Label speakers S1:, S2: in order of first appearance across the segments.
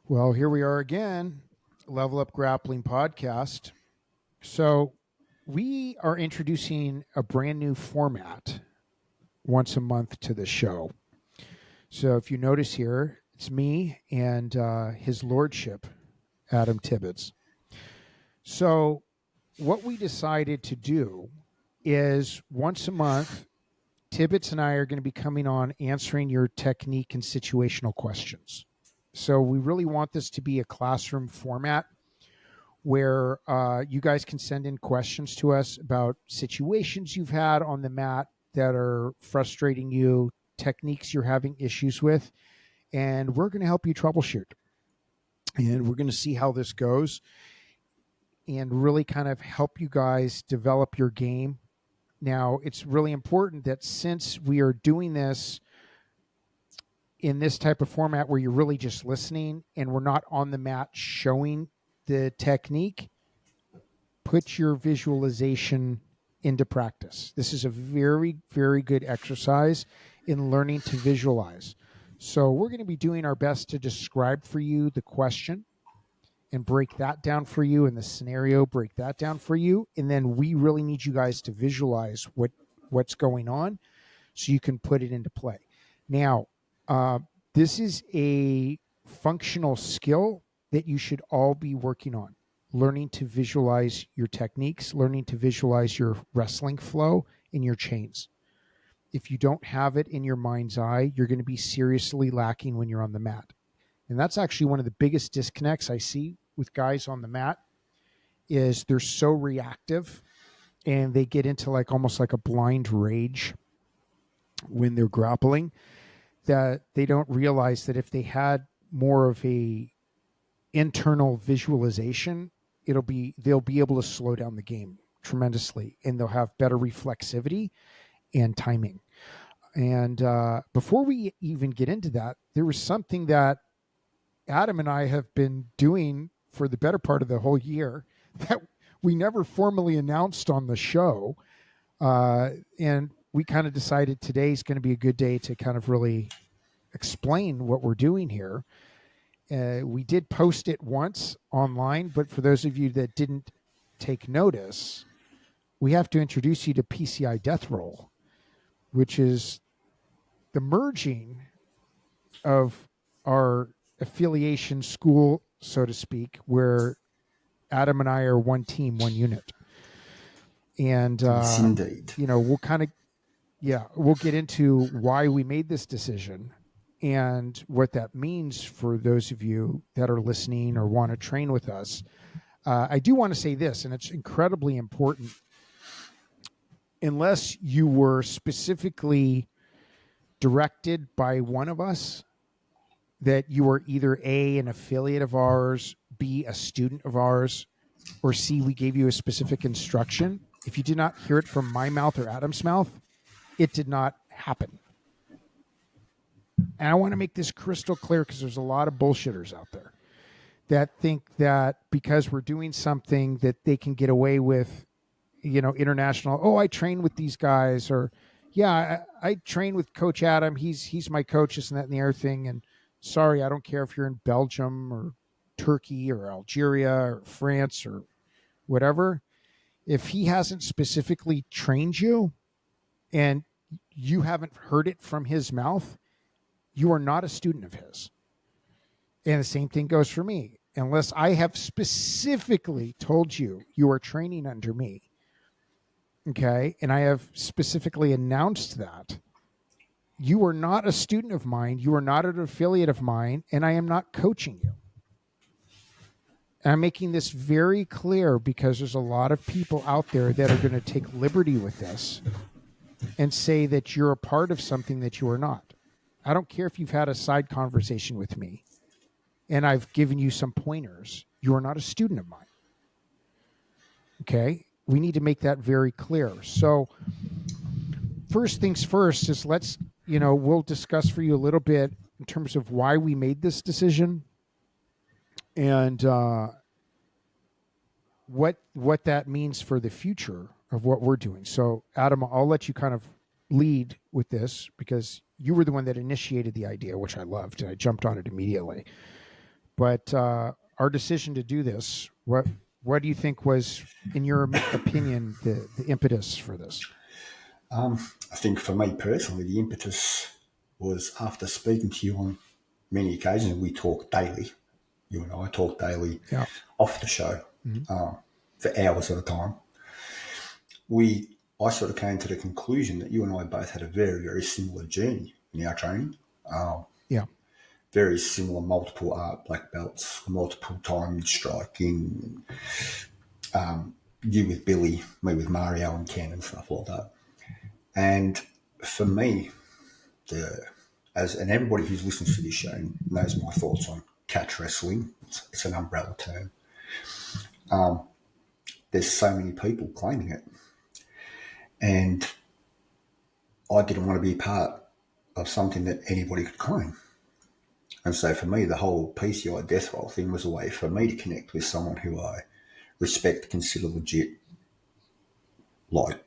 S1: Well, here we are again, Level Up Grappling Podcast. So, we are introducing a brand new format once a month to the show. So, if you notice here, it's me and his lordship, Adam Tibbetts. So, what we decided to do is once a month, Tibbetts and I are going to be coming on answering your technique and situational questions. So we really want this to be a classroom format where you guys can send in questions to us about situations you've had on the mat that are frustrating you, techniques you're having issues with, and we're going to help you troubleshoot. And we're going to see how this goes and really kind of help you guys develop your game. Now, it's really important that since we are doing this in this type of format where you're really just listening and we're not on the mat showing the technique, put your visualization into practice. This is a very, very good exercise in learning to visualize. So we're going to be doing our best to describe for you the question and break that down for you, in the scenario, break that down for you. And then we really need you guys to visualize what's going on so you can put it into play. Now, this is a functional skill that you should all be working on. Learning to visualize your techniques, learning to visualize your wrestling flow and your chains. If you don't have it in your mind's eye, you're going to be seriously lacking when you're on the mat. And that's actually one of the biggest disconnects I see with guys on the mat is they're so reactive and they get into almost like a blind rage when they're grappling that they don't realize that if they had more of a internal visualization, they'll be able to slow down the game tremendously and they'll have better reflexivity and timing. And before we even get into that, there was something that Adam and I have been doing for the better part of the whole year that we never formally announced on the show. And we kind of decided today's going to be a good day to kind of really explain what we're doing here. We did post it once online, but for those of you that didn't take notice, we have to introduce you to PCI Death Roll, which is the merging of our affiliation school, so to speak, where Adam and I are one team, one unit. And,
S2: Yes, indeed.
S1: we'll get into why we made this decision and what that means for those of you that are listening or want to train with us. I do want to say this, and it's incredibly important. Unless you were specifically directed by one of us that you are either A, an affiliate of ours, B, a student of ours, or C, we gave you a specific instruction. If you did not hear it from my mouth or Adam's mouth, it did not happen. And I want to make this crystal clear because there's a lot of bullshitters out there that think that because we're doing something that they can get away with, international, oh, I train with these guys, or yeah, I train with Coach Adam. He's my coach, this and that and the other thing. And sorry, I don't care if you're in Belgium or Turkey or Algeria or France or whatever. If he hasn't specifically trained you and you haven't heard it from his mouth, you are not a student of his. And the same thing goes for me. Unless I have specifically told you you are training under me, okay, and I have specifically announced that, you are not a student of mine, you are not an affiliate of mine, and I am not coaching you. And I'm making this very clear because there's a lot of people out there that are going to take liberty with this and say that you're a part of something that you are not. I don't care if you've had a side conversation with me and I've given you some pointers. You are not a student of mine. Okay? We need to make that very clear. So first things first is we'll discuss for you a little bit in terms of why we made this decision and what that means for the future of what we're doing. So Adam, I'll let you kind of lead with this because you were the one that initiated the idea, which I loved, and I jumped on it immediately. But our decision to do this, what do you think was, in your opinion, the impetus for this?
S2: I think for me personally, the impetus was after speaking to you on many occasions. We talk daily. You and I talk daily
S1: Yeah.
S2: off the show
S1: Mm-hmm.
S2: for hours at a time. I sort of came to the conclusion that you and I both had a very, very similar journey in our training.
S1: Yeah.
S2: Very similar, multiple art black belts, multiple time striking. You with Billy, me with Mario and Ken and stuff like that. And for me, and everybody who listens to this show knows my thoughts on catch wrestling. It's an umbrella term. There's so many people claiming it, and I didn't want to be part of something that anybody could claim. And so for me, the whole PCI death roll thing was a way for me to connect with someone who I respect, consider legit, like,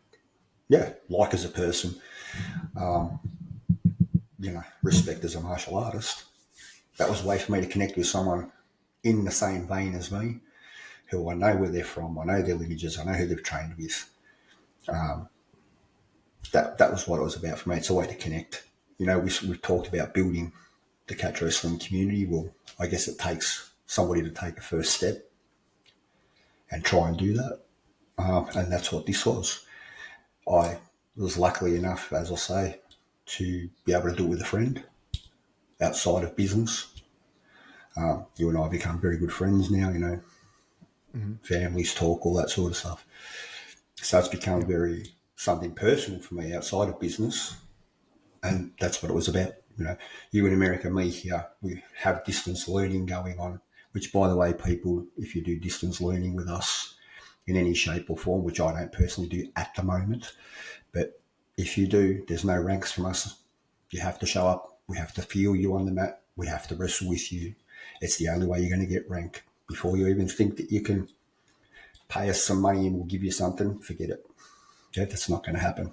S2: like as a person, respect as a martial artist. That was a way for me to connect with someone in the same vein as me, who I know where they're from, I know their lineages, I know who they've trained with. That was what it was about for me. It's a way to connect. We've talked about building the catch wrestling community. Well, I guess it takes somebody to take a first step and try and do that. And that's what this was. I was lucky enough, as I say, to be able to do it with a friend outside of business. You and I have become very good friends now,
S1: Mm-hmm.
S2: families talk, all that sort of stuff. So it's become
S1: Yeah.
S2: very something personal for me outside of business. And that's what it was about. You in America, me here, we have distance learning going on, which, by the way, people, if you do distance learning with us in any shape or form, which I don't personally do at the moment, but if you do, there's no ranks from us. You have to show up. We have to feel you on the mat. We have to wrestle with you. It's the only way you're going to get rank. Before you even think that you can pay us some money and we'll give you something, forget it. Okay, that's not going to happen.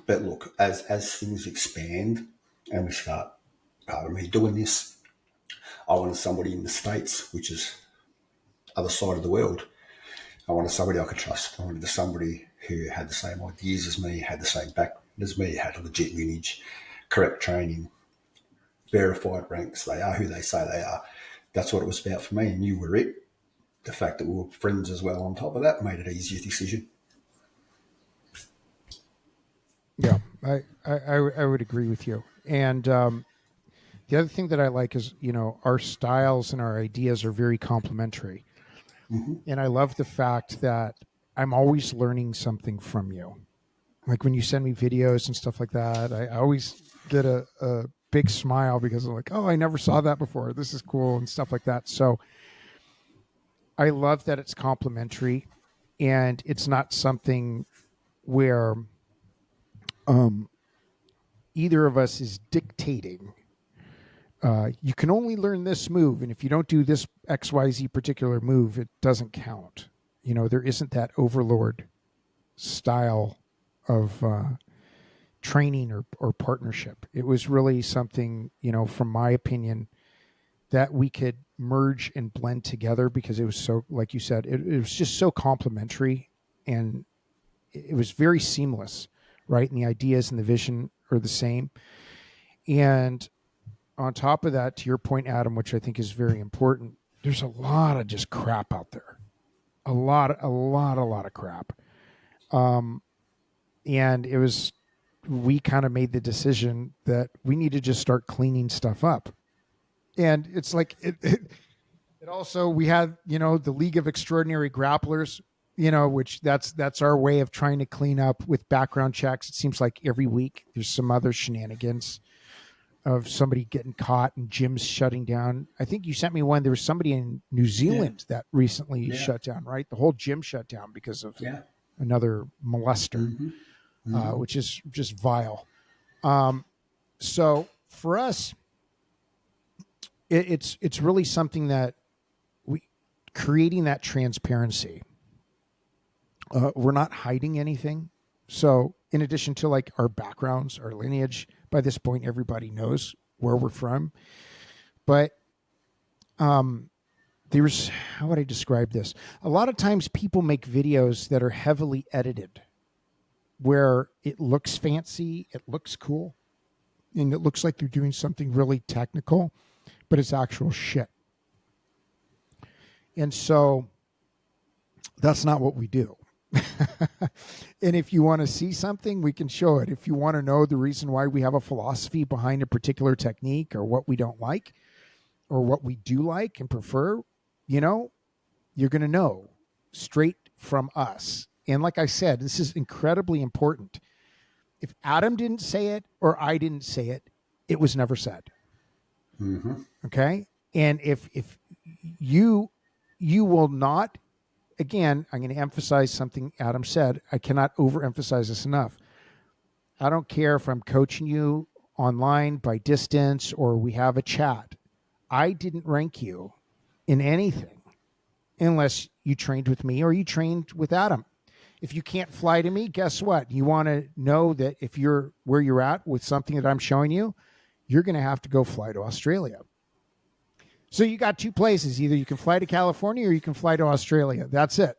S2: But look, as things expand and we start, pardon me, doing this, I wanted somebody in the States, which is other side of the world. I wanted somebody I could trust. I wanted somebody who had the same ideas as me, had the same background as me, had a legit lineage, correct training, verified ranks. They are who they say they are. That's what it was about for me, and you were it. The fact that we were friends as well on top of that made it an easier decision.
S1: Yeah. I would agree with you. And the other thing that I like is, our styles and our ideas are very complementary.
S2: Mm-hmm.
S1: And I love the fact that I'm always learning something from you. Like when you send me videos and stuff like that, I always get a big smile because I'm like, oh, I never saw that before. This is cool and stuff like that. So I love that it's complimentary and it's not something where um, either of us is dictating. You can only learn this move, and if you don't do this XYZ particular move, it doesn't count. There isn't that overlord style of training or partnership. It was really something, from my opinion, that we could merge and blend together because it was so, like you said, it was just so complementary and it was very seamless, right? And the ideas and the vision are the same. And on top of that, to your point, Adam, which I think is very important, there's a lot of just crap out there. A lot of crap. Um, and we kind of made the decision that we need to just start cleaning stuff up. And it's like, it also, we had, the League of Extraordinary Grapplers, which that's our way of trying to clean up with background checks. It seems like every week there's some other shenanigans of somebody getting caught and gyms shutting down. I think you sent me one. There was somebody in New Zealand that recently shut down, right? The whole gym shut down because of another molester, which is just vile. So for us, it's really something that we creating that transparency. We're not hiding anything. So in addition to like our backgrounds, our lineage, by this point everybody knows where we're from. But there's, how would I describe this? A lot of times people make videos that are heavily edited where it looks fancy, it looks cool, and it looks like they're doing something really technical, but it's actual shit. And so that's not what we do. And if you want to see something, we can show it. If you want to know the reason why we have a philosophy behind a particular technique or what we don't like or what we do like and prefer, you know, you're going to know straight from us. And like I said, this is incredibly important. If Adam didn't say it or I didn't say it, it was never said.
S2: Mm-hmm.
S1: Okay. And if you will not, again, I'm going to emphasize something Adam said. I cannot overemphasize this enough. I don't care if I'm coaching you online by distance or we have a chat. I didn't rank you in anything unless you trained with me or you trained with Adam. If you can't fly to me, guess what? You want to know that if you're where you're at with something that I'm showing you, you're going to have to go fly to Australia. So you got two places. Either you can fly to California or you can fly to Australia. That's it.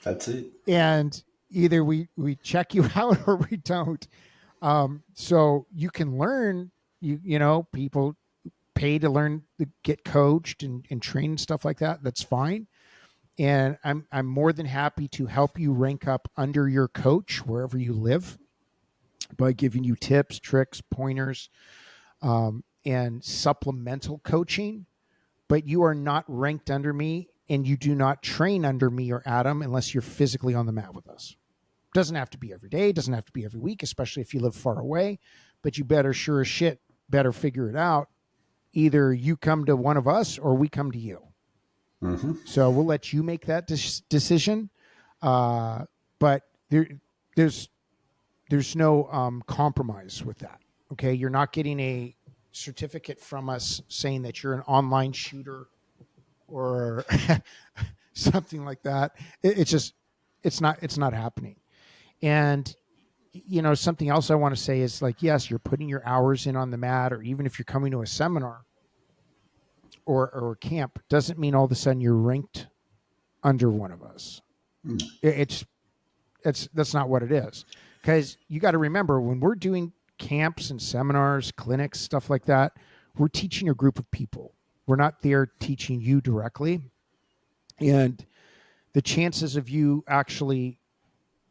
S2: That's it.
S1: And either we check you out or we don't. So you can learn, you know, people pay to learn, to get coached and trained and stuff like that. That's fine. And I'm more than happy to help you rank up under your coach wherever you live by giving you tips, tricks, pointers, and supplemental coaching. But you are not ranked under me and you do not train under me or Adam unless you're physically on the mat with us. Doesn't have to be every day, doesn't have to be every week, especially if you live far away, but you better sure as shit better figure it out. Either you come to one of us or we come to you.
S2: Mm-hmm.
S1: So we'll let you make that decision. But there's no compromise with that. Okay. You're not getting a certificate from us saying that you're an online shooter or something like that. It's not happening. And, you know, something else I want to say is like, yes, you're putting your hours in on the mat, or even if you're coming to a seminar or a camp, doesn't mean all of a sudden you're ranked under one of us. That's not what it is. Because you got to remember, when we're doing camps and seminars, clinics, stuff like that, we're teaching a group of people. We're not there teaching you directly. And the chances of you actually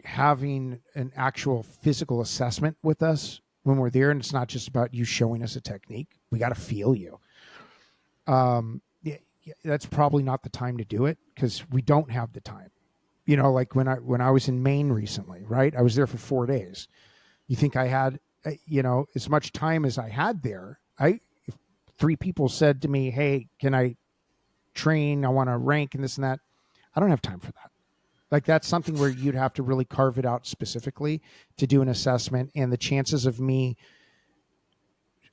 S1: having an actual physical assessment with us when we're there, and it's not just about you showing us a technique, we got to feel you. That's probably not the time to do it because we don't have the time. You know, like when I was in Maine recently, right? I was there for 4 days. You think I had, you know, as much time as I had there? If 3 people said to me, "Hey, can I train? I want to rank and this and that." I don't have time for that. Like that's something where you'd have to really carve it out specifically to do an assessment, and the chances of me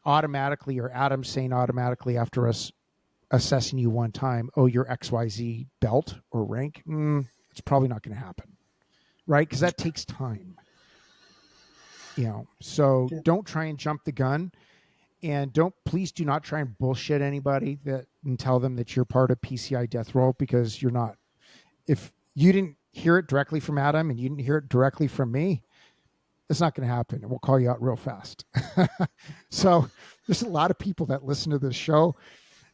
S1: automatically or Adam saying automatically after us assessing you one time, oh, you're XYZ belt or rank, it's probably not going to happen, right? Because that takes time. You know, so don't try and jump the gun, and please do not try and bullshit anybody and tell them that you're part of PCI Death Roll, because you're not. If you didn't hear it directly from Adam and you didn't hear it directly from me, it's not going to happen, and we'll call you out real fast. So there's a lot of people that listen to this show,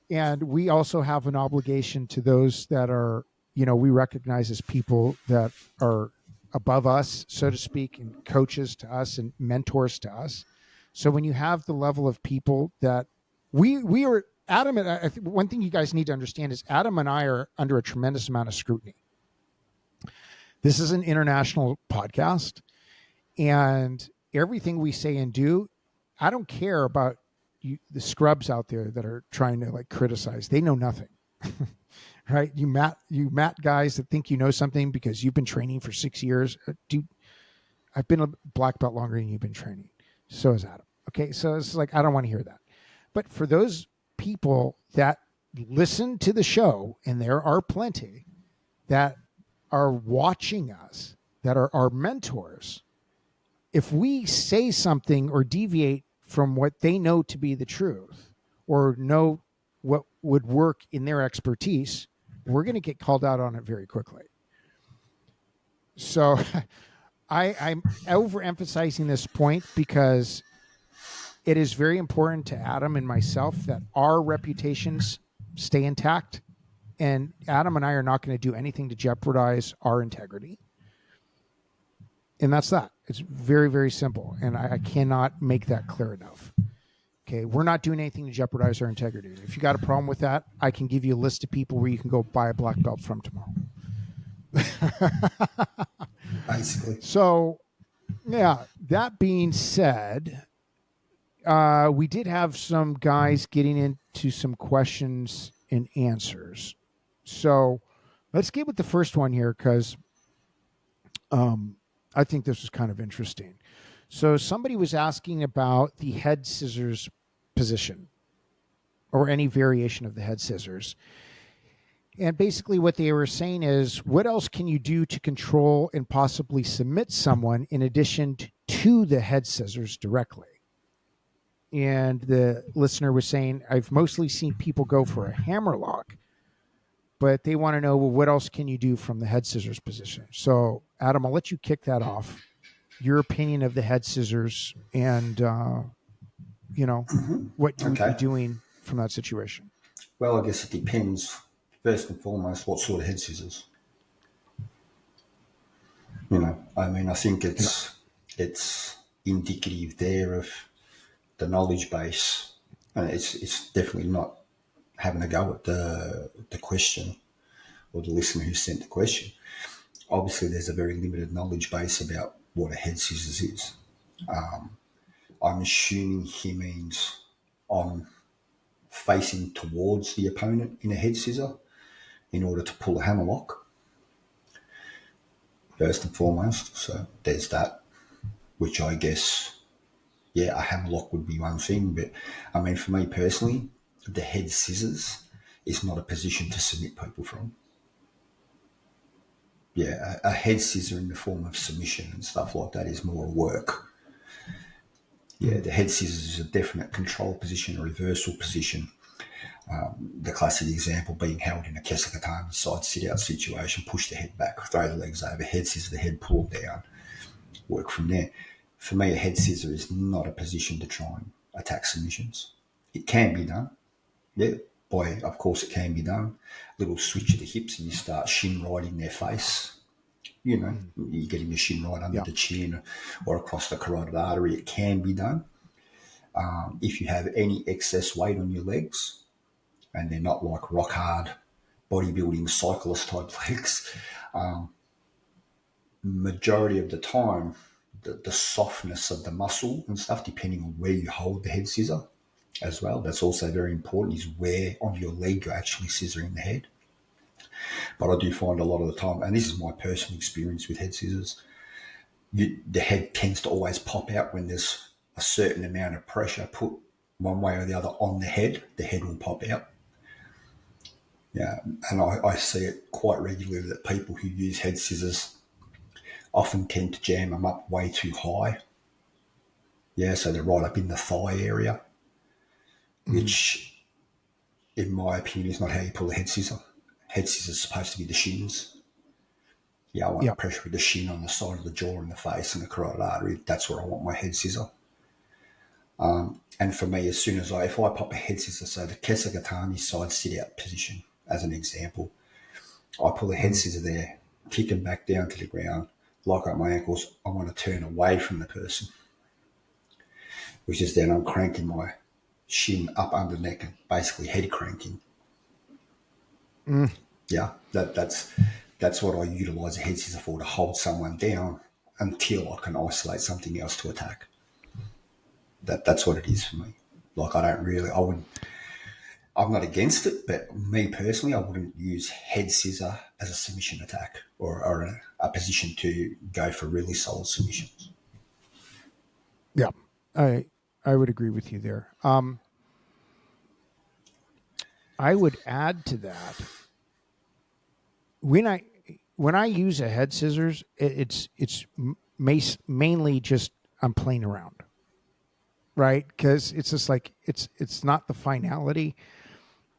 S1: and we also have an obligation to those that are, you know, we recognize as people that are above us, so to speak, and coaches to us and mentors to us. So when you have the level of people that we are, Adam, and I think one thing you guys need to understand is Adam and I are under a tremendous amount of scrutiny. This is an international podcast, and everything we say and do, I don't care about the scrubs out there that are trying to like criticize. They know nothing. Right? You Matt guys that think you know something because you've been training for 6 years. Dude, I've been a black belt longer than you've been training. So is Adam. Okay, so it's like I don't want to hear that. But for those people that listen to the show, and there are plenty that are watching us, that are our mentors, if we say something or deviate from what they know to be the truth, or know what would work in their expertise, we're going to get called out on it very quickly. So I'm overemphasizing this point because it is very important to Adam and myself that our reputations stay intact. And Adam and I are not going to do anything to jeopardize our integrity. And that's that. It's very, very simple. And I cannot make that clear enough. Okay, we're not doing anything to jeopardize our integrity. If you got a problem with that, I can give you a list of people where you can go buy a black belt from tomorrow.
S2: Basically.
S1: So, yeah, that being said, we did have some guys getting into some questions and answers. So let's get with the first one here because I think this was kind of interesting. So somebody was asking about the head scissors position or any variation of the head scissors. And basically what they were saying is, what else can you do to control and possibly submit someone in addition to the head scissors directly? And the listener was saying, I've mostly seen people go for a hammerlock, but they want to know, well, what else can you do from the head scissors position? So, Adam, I'll let you kick that off. Your opinion of the head scissors and, what you would be doing from that situation.
S2: Well, I guess it depends, first and foremost, what sort of head scissors. I think it's indicative there of the knowledge base. And it's definitely not having a go at the question or the listener who sent the question. Obviously, there's a very limited knowledge base about what a head scissors is. I'm assuming he means on facing towards the opponent in a head scissor in order to pull a hammerlock, first and foremost. So there's that, which I guess, a hammerlock would be one thing. But, for me personally, the head scissors is not a position to submit people from. Yeah, a head scissor in the form of submission and stuff like that is more work. Yeah, the head scissors is a definite control position, a reversal position. The classic example being held in a Kesekatami side sit-out situation, push the head back, throw the legs over, head scissor the head, pull down, work from there. For me, a head scissor is not a position to try and attack submissions. It can be done. Yeah, of course it can be done. Little switch of the hips and you start shin right in their face. You're getting your shin right under the chin or across the carotid artery. It can be done. If you have any excess weight on your legs and they're not like rock hard bodybuilding cyclist type legs, majority of the time, the softness of the muscle and stuff, depending on where you hold the head scissor as well, that's also very important, is where on your leg you're actually scissoring the head. But I do find a lot of the time, and this is my personal experience with head scissors, the head tends to always pop out when there's a certain amount of pressure put one way or the other on the head will pop out. Yeah, and I see it quite regularly that people who use head scissors often tend to jam them up way too high. Yeah, so they're right up in the thigh area, which, in my opinion, is not how you pull a head scissor. Head scissors are supposed to be the shins. Yeah, I want pressure with the shin on the side of the jaw and the face and the carotid artery. That's where I want my head scissor. And for me, as soon as if I pop a head scissor, so the Kesekatami side sit-out position, as an example, I pull a head scissor there, kick them back down to the ground, lock up my ankles. I want to turn away from the person, which is then I'm cranking my shin up under the neck and basically head cranking. Yeah, that's what I utilise a head scissor for, to hold someone down until I can isolate something else to attack. That's what it is for me. Like, I'm not against it, but me personally, I wouldn't use head scissor as a submission attack or a position to go for really solid submissions.
S1: Yeah, I would agree with you there. I would add to that, when I use a head scissors, it's mainly just I'm playing around, right? Because it's just like it's not the finality,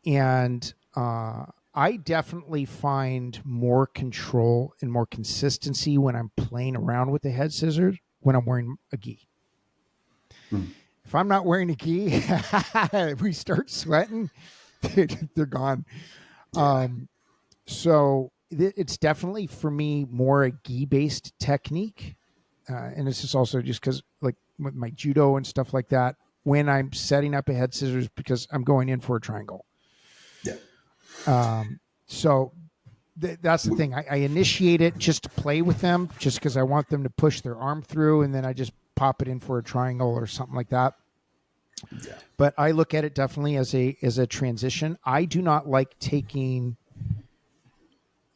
S1: And I definitely find more control and more consistency when I'm playing around with the head scissors when I'm wearing a gi. If I'm not wearing a gi, we start sweating, they're gone.
S2: Yeah.
S1: So it's definitely for me more a gi based technique. And this is also just because, like with my judo and stuff like that, when I'm setting up a head scissors, because I'm going in for a triangle.
S2: Yeah.
S1: So that's the thing. I initiate it just to play with them, just because I want them to push their arm through, and then I just pop it in for a triangle or something like that.
S2: Yeah.
S1: But I look at it definitely as a transition. I do not like taking.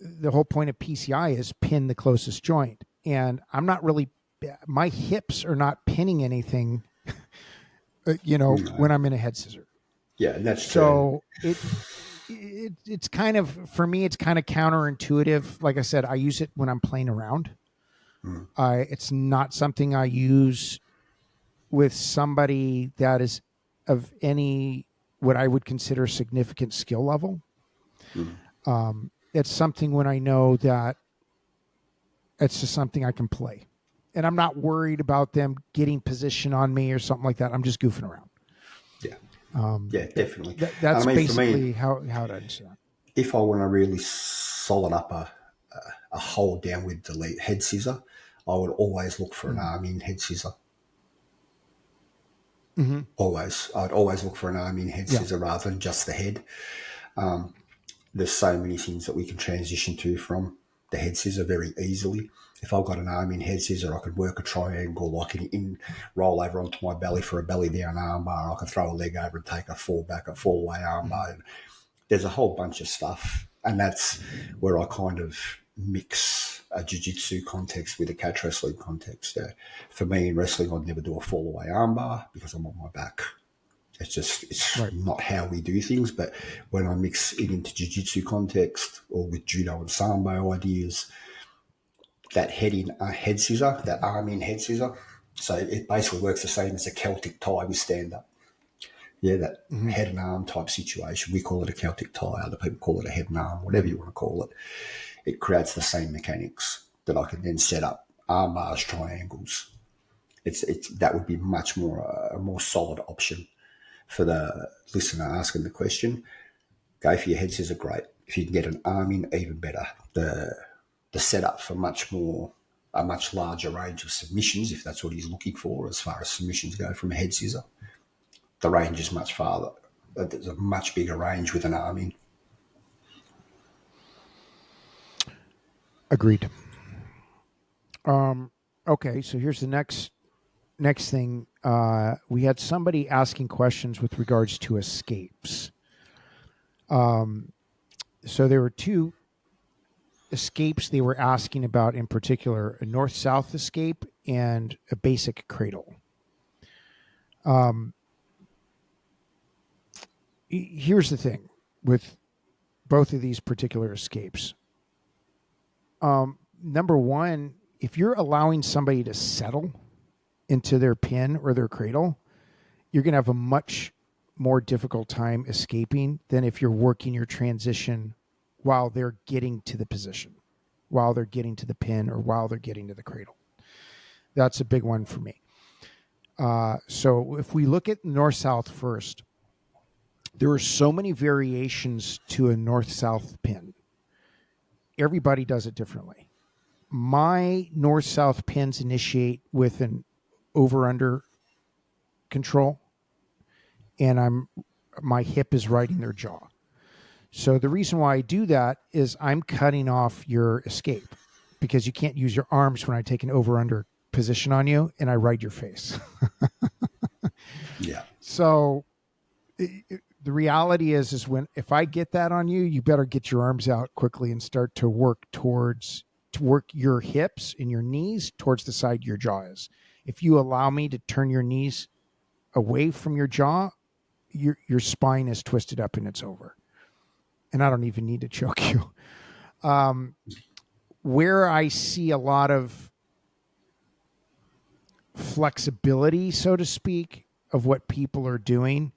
S1: The whole point of PCI is pin the closest joint, and I'm not really. My hips are not pinning anything, when I'm in a head scissor.
S2: Yeah, and that's true.
S1: So it's kind of, for me, it's kind of counterintuitive. Like I said, I use it when I'm playing around. It's not something I use with somebody that is of any what I would consider significant skill level. It's something when I know that it's just something I can play, and I'm not worried about them getting position on me or something like that. I'm just goofing around.
S2: Yeah. Yeah, definitely.
S1: That's
S2: And I mean, for
S1: basically
S2: me,
S1: how it is.
S2: if I want to really solid up a hold down with the head scissor, I would always look for an arm in head scissor.
S1: Mm-hmm.
S2: Always. I'd always look for an arm in head scissor rather than just the head. There's so many things that we can transition to from the head scissor very easily. If I've got an arm in head scissor, I could work a triangle. I can roll over onto my belly for a belly down arm bar. I can throw a leg over and take a fall back, a fall away arm bar. There's a whole bunch of stuff. And that's where I kind of mix a jiu-jitsu context with a catch wrestling context. For me in wrestling, I'd never do a fall away arm bar because I'm on my back. It's
S1: Right.
S2: not how we do things. But when I mix it into jiu-jitsu context or with judo and sambo ideas, that head in head scissor, that arm in head scissor, so it basically works the same as a Celtic tie with stand-up. Yeah, that head and arm type situation. We call it a Celtic tie. Other people call it a head and arm, whatever you want to call it. It creates the same mechanics that I can then set up arm bars, triangles. It's that would be much more a more solid option for the listener asking the question. Go for your head scissor, great. If you can get an arm in, even better. The setup for a much larger range of submissions, if that's what he's looking for, as far as submissions go from a head scissor. The range is much farther. There's a much bigger range with an arm in.
S1: Agreed. Okay, so here's the next thing. We had somebody asking questions with regards to escapes. So there were two escapes they were asking about in particular: a north-south escape and a basic cradle. Here's the thing with both of these particular escapes. Number one, if you're allowing somebody to settle into their pin or their cradle, you're going to have a much more difficult time escaping than if you're working your transition while they're getting to the position, while they're getting to the pin, or while they're getting to the cradle. That's a big one for me. So if we look at north-south first, there are so many variations to a north-south pin. Everybody does it differently. My north-south pins initiate with an over-under control, and my hip is right in their jaw. So the reason why I do that is I'm cutting off your escape, because you can't use your arms when I take an over-under position on you and I ride your face.
S2: Yeah.
S1: So the reality is if I get that on you, you better get your arms out quickly and start to work your hips and your knees towards the side your jaw is. If you allow me to turn your knees away from your jaw, your spine is twisted up and it's over. And I don't even need to choke you. Where I see a lot of flexibility, so to speak, of what people are doing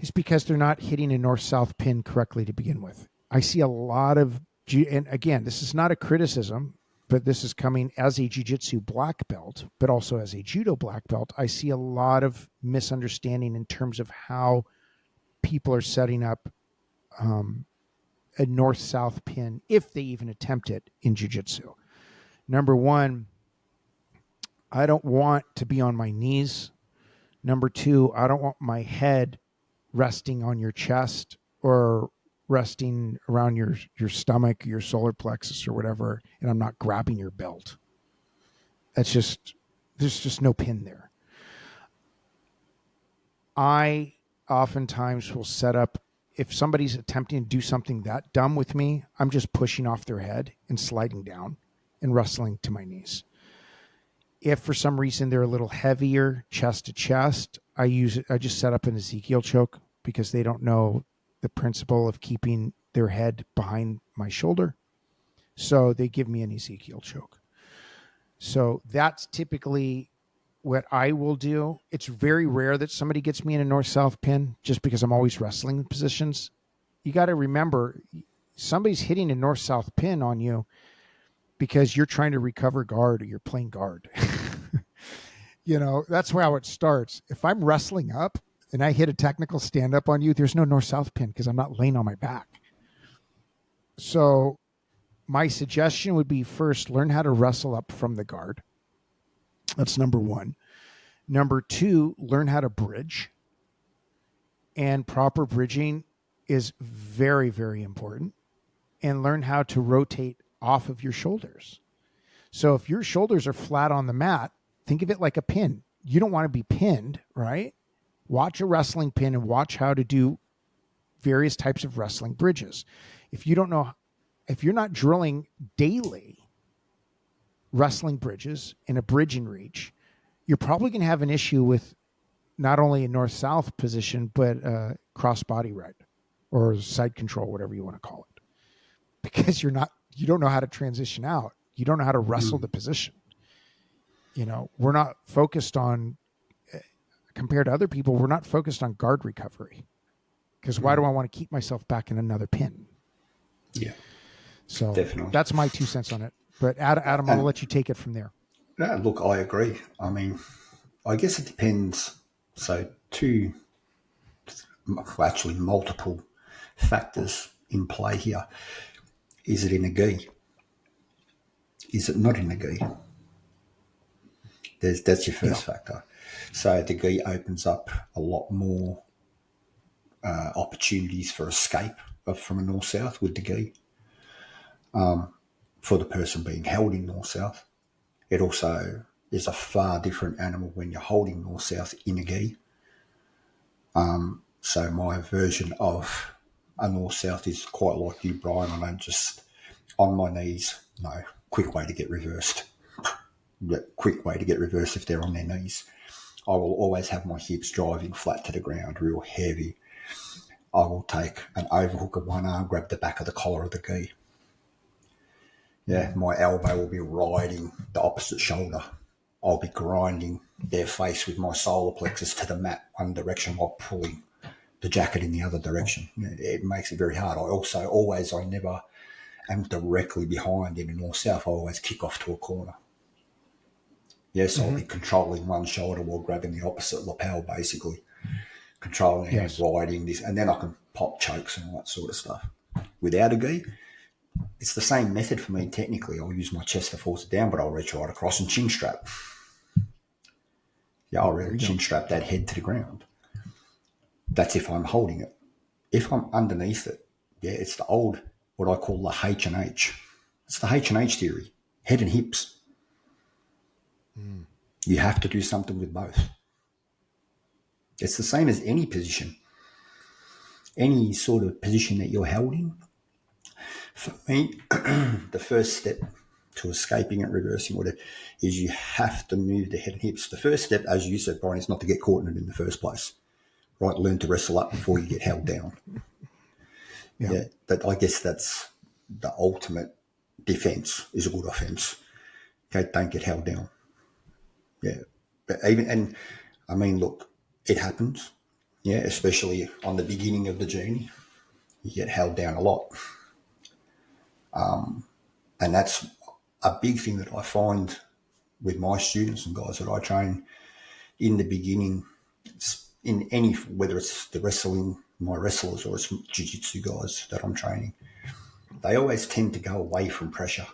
S1: is because they're not hitting a north-south pin correctly to begin with. I see a lot of, and again, this is not a criticism, but this is coming as a jiu-jitsu black belt, but also as a judo black belt. I see a lot of misunderstanding in terms of how people are setting up a north-south pin, if they even attempt it in jiu-jitsu. Number one, I don't want to be on my knees. Number two, I don't want my head resting on your chest or resting around your stomach, your solar plexus or whatever, and I'm not grabbing your belt. That's just, there's just no pin there. I oftentimes will set up, if somebody's attempting to do something that dumb with me, I'm just pushing off their head and sliding down and wrestling to my knees. If for some reason they're a little heavier chest to chest, I just set up an Ezekiel choke because they don't know the principle of keeping their head behind my shoulder. So they give me an Ezekiel choke. So that's typically what I will do. It's very rare that somebody gets me in a north-south pin just because I'm always wrestling positions. You got to remember, somebody's hitting a north-south pin on you because you're trying to recover guard or you're playing guard. That's how it starts. If I'm wrestling up and I hit a technical stand-up on you, there's no north-south pin because I'm not laying on my back. So my suggestion would be, first, learn how to wrestle up from the guard. That's number one. Number two, learn how to bridge. And proper bridging is very, very important. And learn how to rotate off of your shoulders. So if your shoulders are flat on the mat, think of it like a pin. You don't want to be pinned, right? Watch a wrestling pin and watch how to do various types of wrestling bridges. If you're not drilling daily wrestling bridges and a bridge and reach, you're probably going to have an issue with not only a north-south position, but cross body right or side control, whatever you want to call it. Because you don't know how to transition out. You don't know how to wrestle the position. We're not focused on, compared to other people, we're not focused on guard recovery. Because why do I want to keep myself back in another pin?
S2: Yeah.
S1: So
S2: definitely.
S1: That's my 2 cents on it. But Adam, I'll let you take it from there.
S2: No, look, I agree. I mean, I guess it depends. So actually multiple factors in play here. Is it in a gi? Is it not in a gi? That's your first factor. So the gi opens up a lot more opportunities for escape from a north-south with the gi. For the person being held in north-south. It also is a far different animal when you're holding north-south in a gi. So my version of a north-south is quite like you, Brian. I don't just on my knees. No, quick way to get reversed. Quick way to get reversed if they're on their knees. I will always have my hips driving flat to the ground, real heavy. I will take an overhook of one arm, grab the back of the collar of the gi. Yeah, my elbow will be riding the opposite shoulder. I'll be grinding their face with my solar plexus to the mat one direction while pulling the jacket in the other direction. It makes it very hard. I never am directly behind in the north-south. I always kick off to a corner. Yes, I'll be controlling one shoulder while grabbing the opposite lapel, basically. Controlling and riding this, and then I can pop chokes and all that sort of stuff. Without a gi, it's the same method for me technically. I'll use my chest to force it down, but I'll reach right across and chin strap. Yeah, I'll really chin strap that head to the ground. That's if I'm holding it. If I'm underneath it, it's the old, what I call the H&H. It's the H&H theory, head and hips. You have to do something with both. It's the same as any position. Any sort of position that you're held in. For me, the first step to escaping it, reversing whatever, is you have to move the head and hips. The first step, as you said, Brian, is not to get caught in it in the first place. Right? Learn to wrestle up before you get held down. But I guess that's the ultimate defense is a good offense. Okay, don't get held down. Yeah. But look, it happens. Yeah, especially on the beginning of the journey, you get held down a lot. And that's a big thing that I find with my students and guys that I train in the beginning, in any, whether it's the wrestling, my wrestlers, or it's jiu-jitsu guys that I'm training, they always tend to go away from pressure.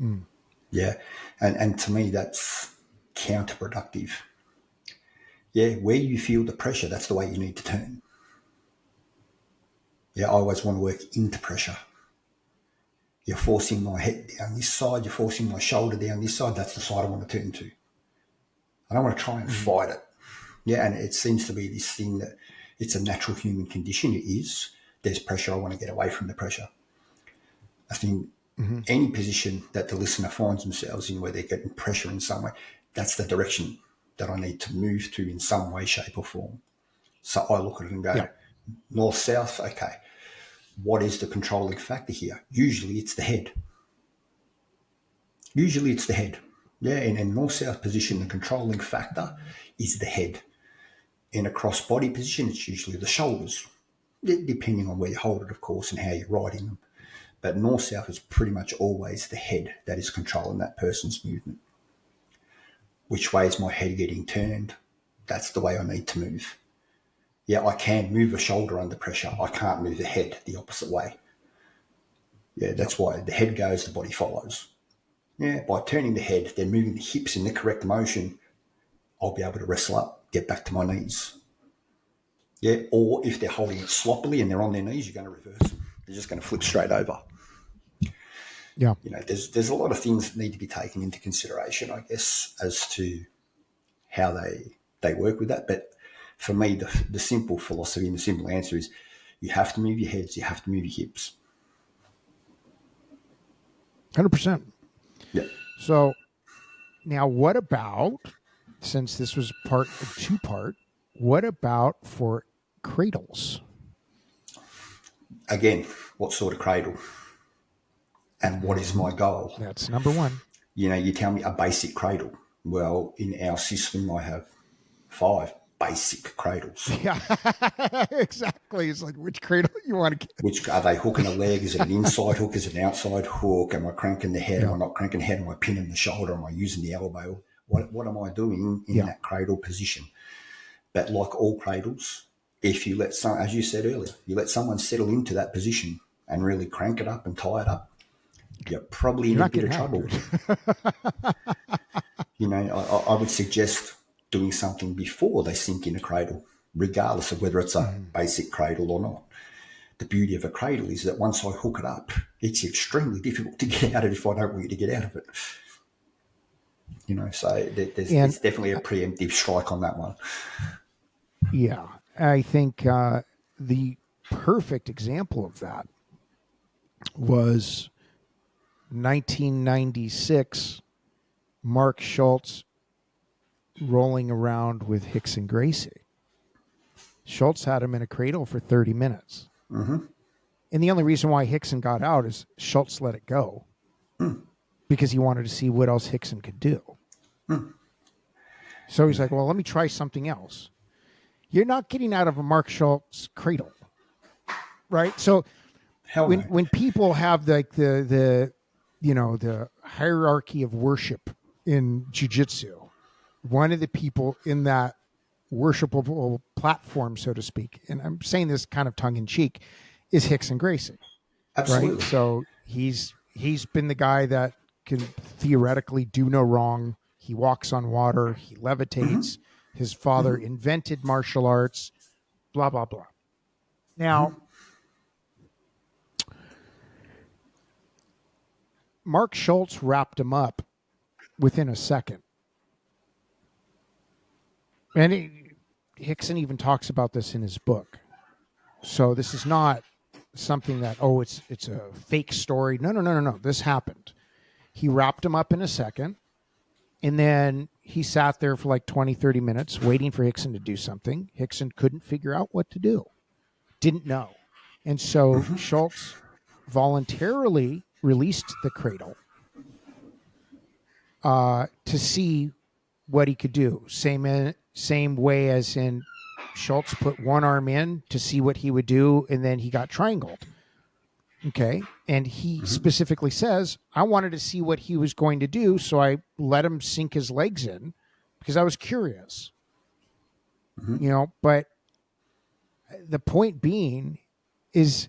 S1: Mm.
S2: Yeah. And to me, that's counterproductive. Yeah. Where you feel the pressure, that's the way you need to turn. Yeah. I always want to work into pressure. You're forcing my head down this side. You're forcing my shoulder down this side. That's the side I want to turn to. I don't want to try and fight it. Yeah. And it seems to be this thing that it's a natural human condition. It is. There's pressure. I want to get away from the pressure. I think any position that the listener finds themselves in where they're getting pressure in some way, that's the direction that I need to move to in some way, shape, or form. So I look at it and go, north, south, okay. What is the controlling factor here? Usually it's the head. Yeah, in a north-south position, the controlling factor is the head. In a cross-body position, it's usually the shoulders, depending on where you hold it, of course, and how you're riding them. But north-south is pretty much always the head that is controlling that person's movement. Which way is my head getting turned? That's the way I need to move. Yeah, I can move a shoulder under pressure. I can't move the head the opposite way. Yeah, that's why the head goes, the body follows. Yeah, by turning the head, then moving the hips in the correct motion, I'll be able to wrestle up, get back to my knees. Yeah, or if they're holding it sloppily and they're on their knees, you're going to reverse them. They're just going to flip straight over.
S1: Yeah.
S2: You know, there's a lot of things that need to be taken into consideration, I guess, as to how they work with that. But for me, the simple philosophy and the simple answer is you have to move your heads, you have to move your hips.
S1: 100%.
S2: Yeah.
S1: So now what about, since this was part of two-part, what about for cradles?
S2: Again, what sort of cradle? And what is my goal?
S1: That's number one.
S2: You know, you tell me a basic cradle. Well, in our system, I have 5 basic cradles.
S1: Yeah, exactly. It's like, which cradle you want to get?
S2: Which are they hooking a leg? Is it an inside hook? Is it an outside hook? Am I cranking the head? Am I not cranking the head? Am I pinning the shoulder? Am I using the elbow? What am I doing in that cradle position? But like all cradles, if you let some, as you said earlier, you let someone settle into that position and really crank it up and tie it up, you're probably in a bit of trouble. You know, I would suggest doing something before they sink in a cradle, regardless of whether it's a basic cradle or not. The beauty of a cradle is that once I hook it up, it's extremely difficult to get out of it if I don't want you to get out of it. You know, so there's definitely a preemptive strike on that one.
S1: Yeah, I think the perfect example of that was 1996, Mark Schultz rolling around with Rickson Gracie. Schultz had him in a cradle for 30 minutes.
S2: Mm-hmm.
S1: And the only reason why Rickson got out is Schultz let it go because he wanted to see what else Rickson could do. So he's like, well, let me try something else. You're not getting out of a Mark Schultz cradle, right? So when people have like the hierarchy of worship in jiu-jitsu, one of the people in that worshipable platform, so to speak, and I'm saying this kind of tongue-in-cheek, is Rickson Gracie.
S2: Absolutely.
S1: Right? So he's been the guy that can theoretically do no wrong. He walks on water. He levitates. His father invented martial arts, blah, blah, blah. Now, Mark Schultz wrapped him up within a second. And Rickson even talks about this in his book. So this is not something that, it's a fake story. No. This happened. He wrapped him up in a second. And then he sat there for like 20, 30 minutes waiting for Rickson to do something. Rickson couldn't figure out what to do. Didn't know. And so Schultz voluntarily released the cradle to see what he could do. Same same way as in Schultz put one arm in to see what he would do, and then he got triangled. Okay. And he specifically says, I wanted to see what he was going to do, so I let him sink his legs in because I was curious. But the point being is,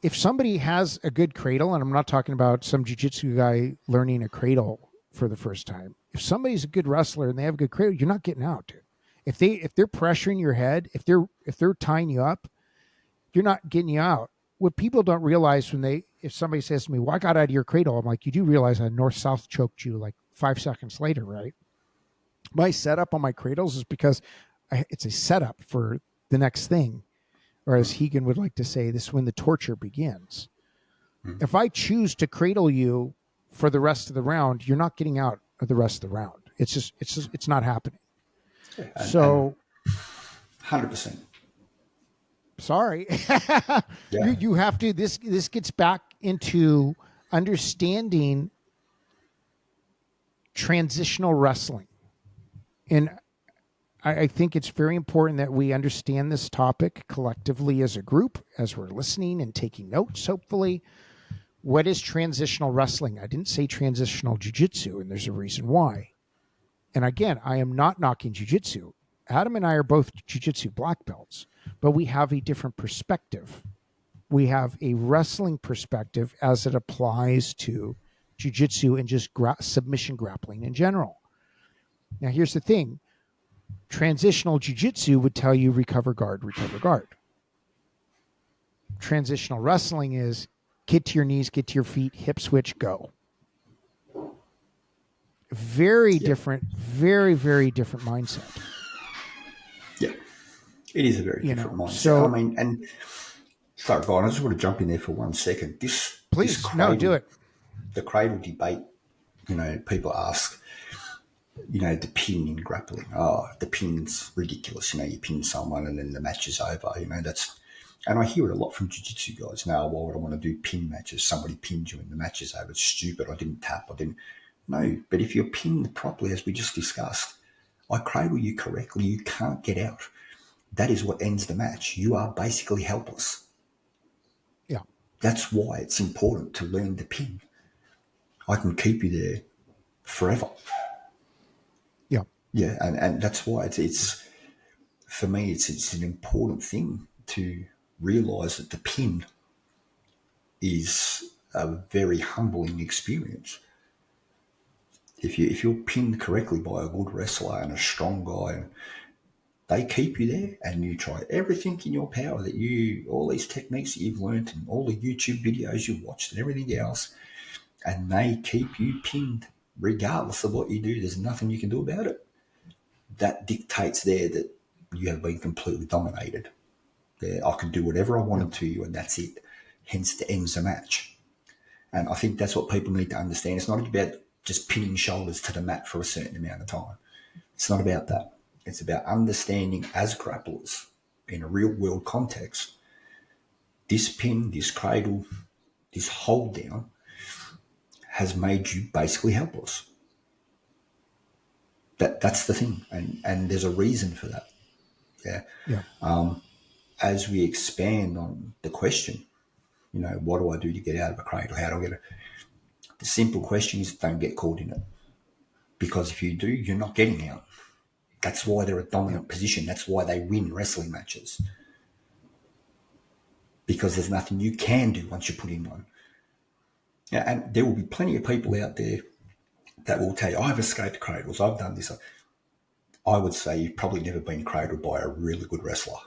S1: if somebody has a good cradle, and I'm not talking about some jiu-jitsu guy learning a cradle for the first time. If somebody's a good wrestler and they have a good cradle, you're not getting out, dude. If they're pressuring your head, if they're tying you up, you're not getting you out. What people don't realize if somebody says to me, well, I got out of your cradle, I'm like, you do realize I north-south choked you like 5 seconds later, right? My setup on my cradles is because it's a setup for the next thing. Or as Hegan would like to say, this is when the torture begins. If I choose to cradle you for the rest of the round, you're not getting out of the rest of the round. It's not happening. So
S2: 100%.
S1: Sorry.
S2: Yeah.
S1: You have to, this gets back into understanding transitional wrestling. And I think it's very important that we understand this topic collectively as a group, as we're listening and taking notes, hopefully. What is transitional wrestling? I didn't say transitional jiu-jitsu, and there's a reason why. And again, I am not knocking jiu-jitsu. Adam and I are both jiu-jitsu black belts, but we have a different perspective. We have a wrestling perspective as it applies to jiu-jitsu and just submission grappling in general. Now, here's the thing. Transitional jiu-jitsu would tell you recover guard, recover guard. Transitional wrestling is get to your knees, get to your feet, hip switch, go. Very different, very, very different mindset.
S2: Yeah, it is a very different mindset. So, and sorry, Brian, I just want to jump in there for 1 second.
S1: Please, do it.
S2: The cradle debate, people ask, the pin in grappling. Oh, the pin's ridiculous. You pin someone and then the match is over. And I hear it a lot from jiu-jitsu guys. Now, why would I want to do pin matches? Somebody pinned you and the match is over. It's stupid. I didn't tap. No, but if you're pinned properly, as we just discussed, I cradle you correctly, you can't get out. That is what ends the match. You are basically helpless.
S1: Yeah.
S2: That's why it's important to learn the pin. I can keep you there forever.
S1: Yeah.
S2: Yeah, and that's why it's for me, it's an important thing to realise that the pin is a very humbling experience. If you're pinned correctly by a good wrestler and a strong guy, and they keep you there, and you try everything in your power all these techniques that you've learned and all the YouTube videos you've watched and everything else, and they keep you pinned regardless of what you do. There's nothing you can do about it. That dictates there that you have been completely dominated. I can do whatever I wanted to you, and that's it. Hence, the ends the match. And I think that's what people need to understand. It's not about just pinning shoulders to the mat for a certain amount of time. It's not about that. It's about understanding as grapplers in a real world context, this pin, this cradle, this hold down has made you basically helpless. That's the thing. And there's a reason for that. Yeah. As we expand on the question, what do I do to get out of a cradle? How do I get it? The simple question is don't get caught in it. Because if you do, you're not getting out. That's why they're a dominant position. That's why they win wrestling matches. Because there's nothing you can do once you put in one. Yeah, and there will be plenty of people out there that will tell you, I've escaped cradles, I've done this. I would say you've probably never been cradled by a really good wrestler.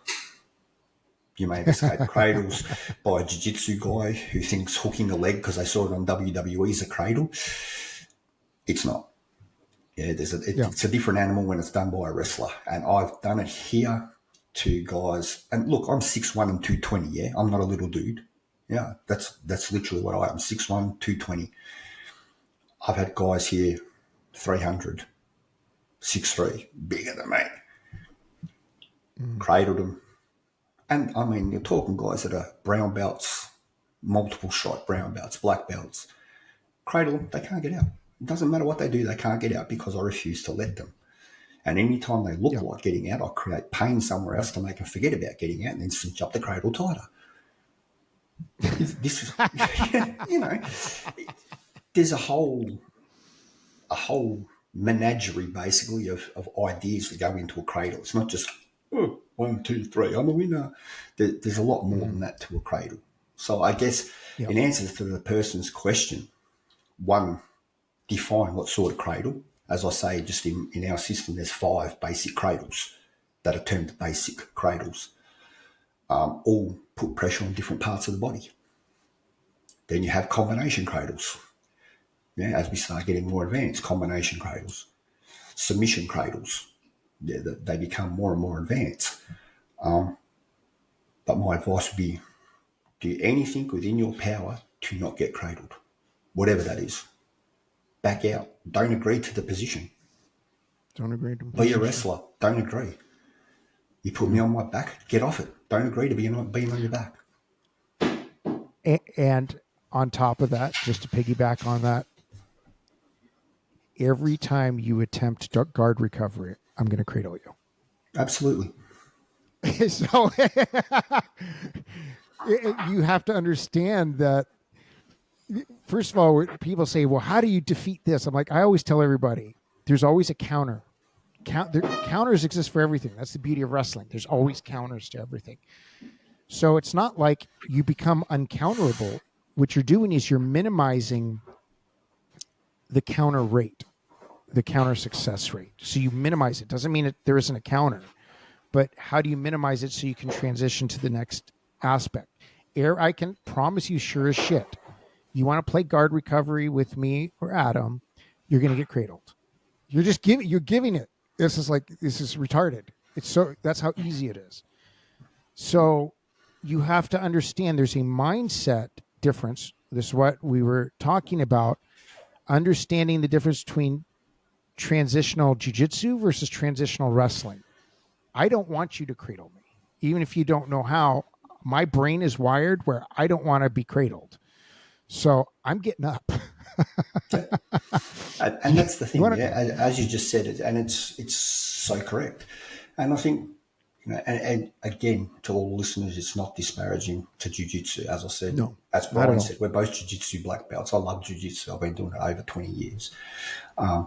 S2: You may have escaped cradles by a jiu-jitsu guy who thinks hooking a leg because they saw it on WWE is a cradle. It's not. Yeah, it's a different animal when it's done by a wrestler. And I've done it here to guys. And look, I'm 6'1" and 220, yeah? I'm not a little dude. Yeah, that's literally what I am, 6'1", 220. I've had guys here 300, 6'3", bigger than me. Cradled them. And, I mean, you're talking guys that are brown belts, multiple stripe brown belts, black belts. Cradle them, they can't get out. It doesn't matter what they do, they can't get out because I refuse to let them. And anytime they look like getting out, I create pain somewhere else to make them forget about getting out and then cinch up the cradle tighter. This is, there's a whole menagerie basically of ideas that go into a cradle. It's not just, 1, 2, 3, I'm a winner. There's a lot more than that to a cradle. So I guess in answer to the person's question, one, define what sort of cradle. As I say, just in our system, there's 5 basic cradles that are termed basic cradles. All put pressure on different parts of the body. Then you have combination cradles. Yeah, as we start getting more advanced, combination cradles, submission cradles. Yeah, they become more and more advanced. But my advice would be do anything within your power to not get cradled, whatever that is. Back out. Don't agree to the position.
S1: Don't agree to
S2: Be a wrestler. Don't agree. You put me on my back, get off it. Don't agree to being on your back.
S1: And on top of that, just to piggyback on that, every time you attempt guard recovery, I'm going to cradle you.
S2: Absolutely.
S1: So you have to understand that. First of all, people say, well, how do you defeat this? I'm like, I always tell everybody, there's always a counter. Counters exist for everything. That's the beauty of wrestling. There's always counters to everything. So it's not like you become uncounterable. What you're doing is you're minimizing the counter rate, the counter success rate. So you minimize it. Doesn't mean there isn't a counter, but how do you minimize it so you can transition to the next aspect? I can promise you sure as shit, you want to play guard recovery with me or Adam, you're going to get cradled. You're giving it. This is retarded. That's how easy it is. So you have to understand there's a mindset difference. This is what we were talking about, understanding the difference between transitional jiu-jitsu versus transitional wrestling. I don't want you to cradle me. Even if you don't know how, my brain is wired where I don't want to be cradled. So I'm getting up.
S2: And that's the thing, as you just said it, and it's so correct. And I think, and again, to all listeners, it's not disparaging to jiu-jitsu. As I said,
S1: no,
S2: as Bryan said, we're both jiu-jitsu black belts. I love jiu-jitsu. I've been doing it over 20 years. I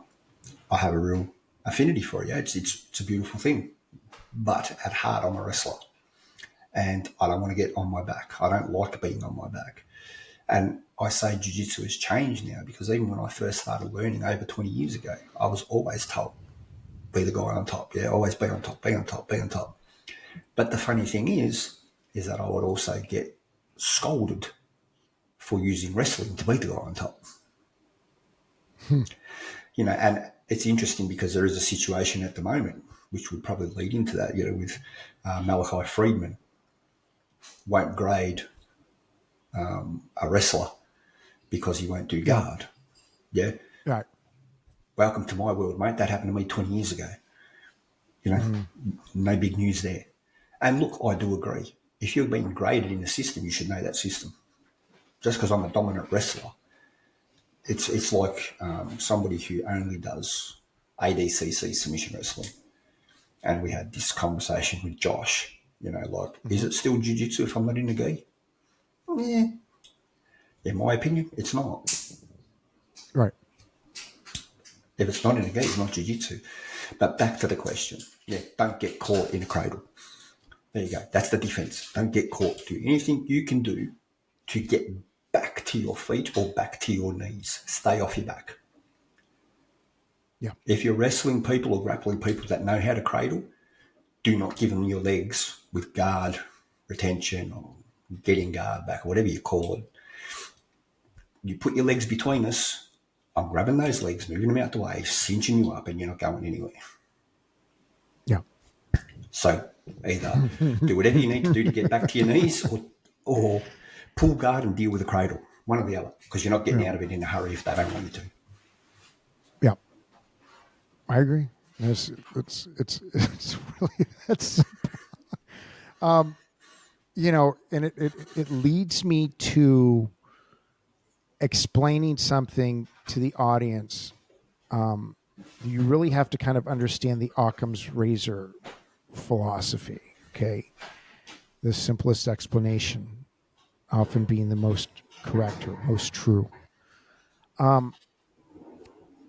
S2: have a real affinity for it. Yeah, it's a beautiful thing. But at heart, I'm a wrestler. And I don't want to get on my back. I don't like being on my back. And I say jiu-jitsu has changed now because even when I first started learning over 20 years ago, I was always told, be the guy on top. Yeah, always be on top, be on top, be on top. But the funny thing is that I would also get scolded for using wrestling to be the guy on top. And it's interesting because there is a situation at the moment, which would probably lead into that, with Malachi Friedman won't grade a wrestler because he won't do guard. Yeah.
S1: Right.
S2: Welcome to my world, mate. That happened to me 20 years ago. No big news there. And look, I do agree. If you're being graded in the system, you should know that system. Just because I'm a dominant wrestler, it's like somebody who only does ADCC submission wrestling. And we had this conversation with Josh, is it still jiu-jitsu if I'm not in a gi? Yeah. In my opinion, it's not.
S1: Right.
S2: If it's not in a gi, it's not jiu-jitsu. But back to the question. Yeah, don't get caught in a cradle. There you go. That's the defense. Don't get caught. Do anything you can do to get back to your feet or back to your knees. Stay off your back.
S1: Yeah.
S2: If you're wrestling people or grappling people that know how to cradle, do not give them your legs with guard retention or getting guard back or whatever you call it. You put your legs between us, I'm grabbing those legs, moving them out the way, cinching you up, and you're not going anywhere.
S1: Yeah.
S2: So either do whatever you need to do to get back to your knees or pull guard and deal with the cradle, one or the other, because you're not getting out of it in a hurry if they don't want you to.
S1: Yeah. I agree. It's really that simple. And it leads me to explaining something to the audience you really have to kind of understand the Occam's razor philosophy. Okay. The simplest explanation often being the most correct or most true. When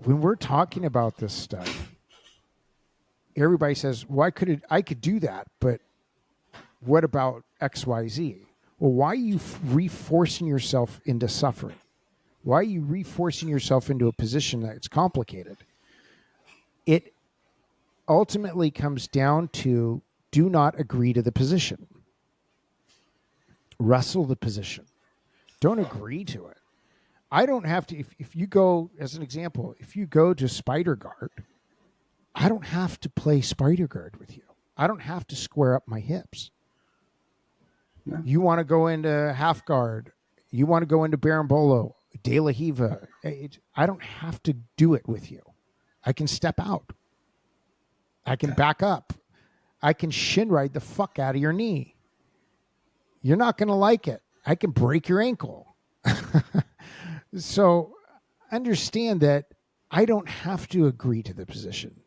S1: we're talking about this stuff, everybody says, well, I could do that, but what about XYZ? Well, why are you reforcing yourself into suffering? Why are you reforcing yourself into a position that's complicated? It ultimately comes down to do not agree to the position. Wrestle the position. Don't agree to it. I don't have to, if you go, as an example, if you go to Spider Guard, I don't have to play Spider Guard with you. I don't have to square up my hips.
S2: No.
S1: You want to go into Half Guard, you want to go into Barambolo, De La Hiva. I don't have to do it with you. I can step out. I can back up. I can shin ride the fuck out of your knee. You're not going to like it. I can break your ankle. So understand that I don't have to agree to the position.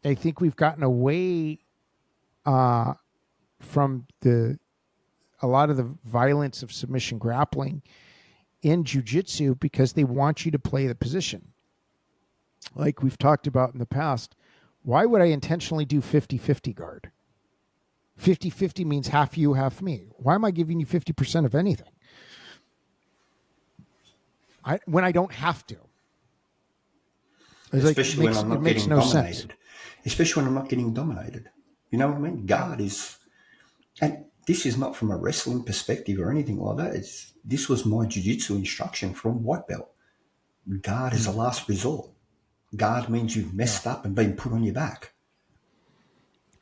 S1: I think we've gotten away from a lot of the violence of submission grappling in jiu-jitsu because they want you to play the position. Like we've talked about in the past, why would I intentionally do 50-50 guard? 50-50 means half you, half me. Why am I giving you 50% of anything? When I don't have to.
S2: Especially when I'm not getting dominated.
S1: Sense.
S2: Especially when I'm not getting dominated. You know what I mean? Guard is... And this is not from a wrestling perspective or anything like that. This was my jiu-jitsu instruction from white belt. Guard is a last resort. Guard means you've messed up and been put on your back.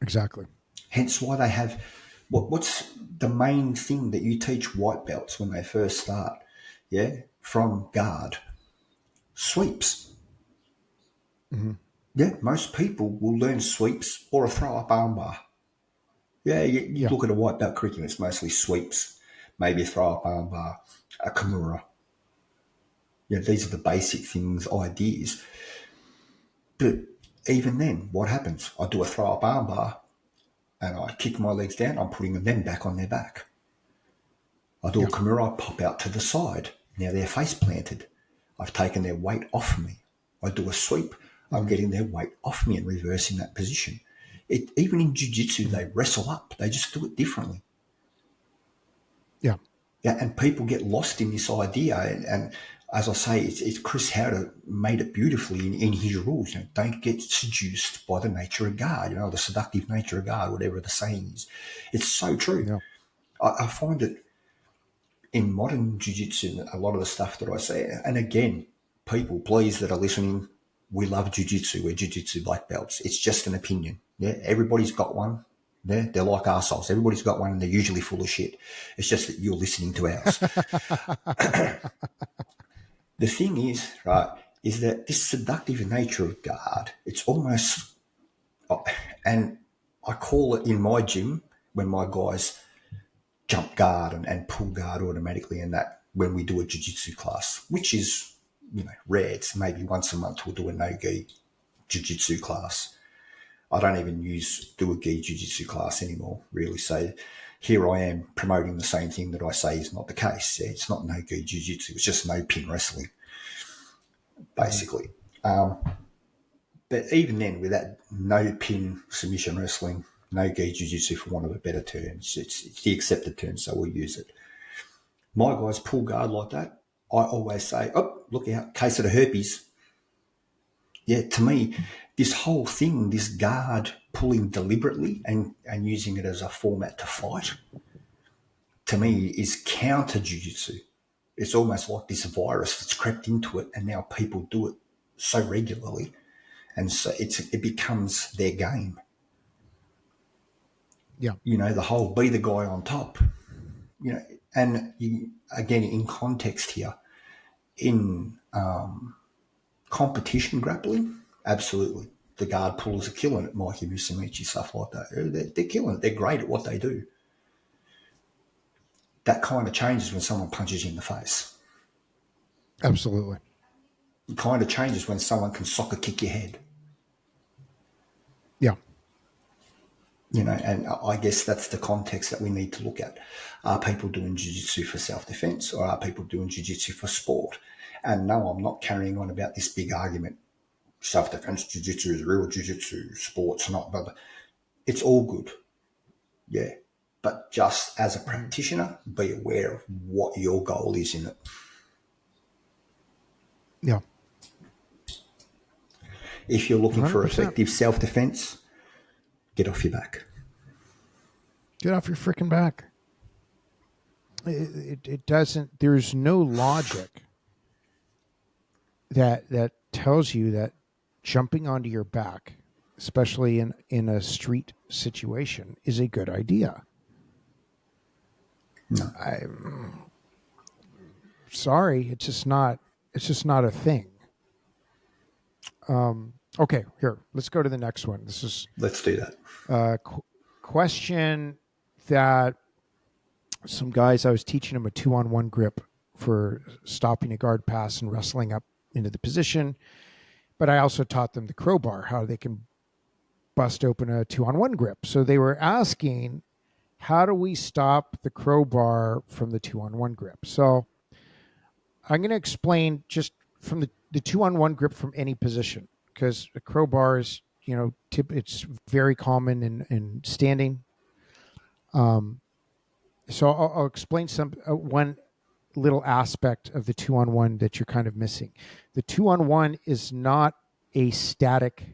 S1: Exactly.
S2: Hence why they have... What's the main thing that you teach white belts when they first start? Yeah? From guard. Sweeps.
S1: Mm-hmm.
S2: Yeah, most people will learn sweeps or a throw-up armbar. Yeah, you look at a white belt curriculum, it's mostly sweeps, maybe a throw-up armbar, a kimura. Yeah, these are the basic things, ideas. But even then, what happens? I do a throw-up armbar and I kick my legs down, I'm putting them back on their back. I do a kimura, I pop out to the side. Now they're face planted. I've taken their weight off me. I do a sweep, I'm getting their weight off me and reversing that position. Even in jiu-jitsu, they wrestle up. They just do it differently.
S1: Yeah.
S2: Yeah, and people get lost in this idea. And as I say, it's Chris Howder made it beautifully in his rules. You know, don't get seduced by the nature of guard, the seductive nature of guard, whatever the saying is. It's so true.
S1: Yeah.
S2: I find it in modern jiu-jitsu, a lot of the stuff that I say, and again, people, please, that are listening, we love jiu-jitsu. We're jiu-jitsu black belts. It's just an opinion. Yeah, everybody's got one. Yeah, they're like arseholes. Everybody's got one and they're usually full of shit. It's just that you're listening to ours. The thing is, right, is that this seductive nature of guard, it's almost, and I call it in my gym when my guys jump guard and pull guard automatically, and that when we do a jiu-jitsu class, which is, rare. It's maybe once a month we'll do a no-gi jiu-jitsu class. I don't even do a gi jiu-jitsu class anymore, really. So here I am promoting the same thing that I say is not the case. Yeah, it's not no-gi jiu-jitsu. It's just no-pin wrestling, basically. But even then, with that no-pin submission wrestling, no-gi jiu-jitsu, for want of a better term, it's the accepted term, so we'll use it. My guys pull guard like that. I always say, oh, look out, case of the herpes. Yeah, to me, this whole thing, this guard pulling deliberately and using it as a format to fight, to me, is counter jiu-jitsu. It's almost like this virus that's crept into it, and now people do it so regularly, and so it becomes their game.
S1: Yeah.
S2: The whole be the guy on top. And again, in context here, in competition grappling, absolutely. The guard pullers are killing it, Mikey Musumeci, stuff like that. They're killing it. They're great at what they do. That kind of changes when someone punches you in the face.
S1: Absolutely.
S2: It kind of changes when someone can soccer kick your head.
S1: Yeah.
S2: And I guess that's the context that we need to look at. Are people doing jiu-jitsu for self-defense, or are people doing jiu-jitsu for sport? And no, I'm not carrying on about this big argument. Self-defense jiu-jitsu is real jiu-jitsu, sport's not. But it's all good. Yeah. But just as a practitioner, be aware of what your goal is in it.
S1: Yeah.
S2: If you're looking for
S1: 100%.
S2: effective self-defense, get off your back.
S1: Get off your freaking back. It doesn't, there's no logic that tells you that jumping onto your back, especially in a street situation, is a good idea.
S2: No.
S1: I'm sorry, it's just not a thing. Okay, here, let's go to the next one.
S2: Let's do that.
S1: Question that some guys, I was teaching them a 2-on-1 grip for stopping a guard pass and wrestling up into the position. But I also taught them the crowbar, how they can bust open a 2-on-1 grip. So they were asking, how do we stop the crowbar from the 2-on-1 grip? So I'm going to explain just from the 2-on-1 grip from any position, because a crowbar is, it's very common in standing. So I'll explain one little aspect of the 2-on-1 that you're kind of missing. The 2-on-1 is not a static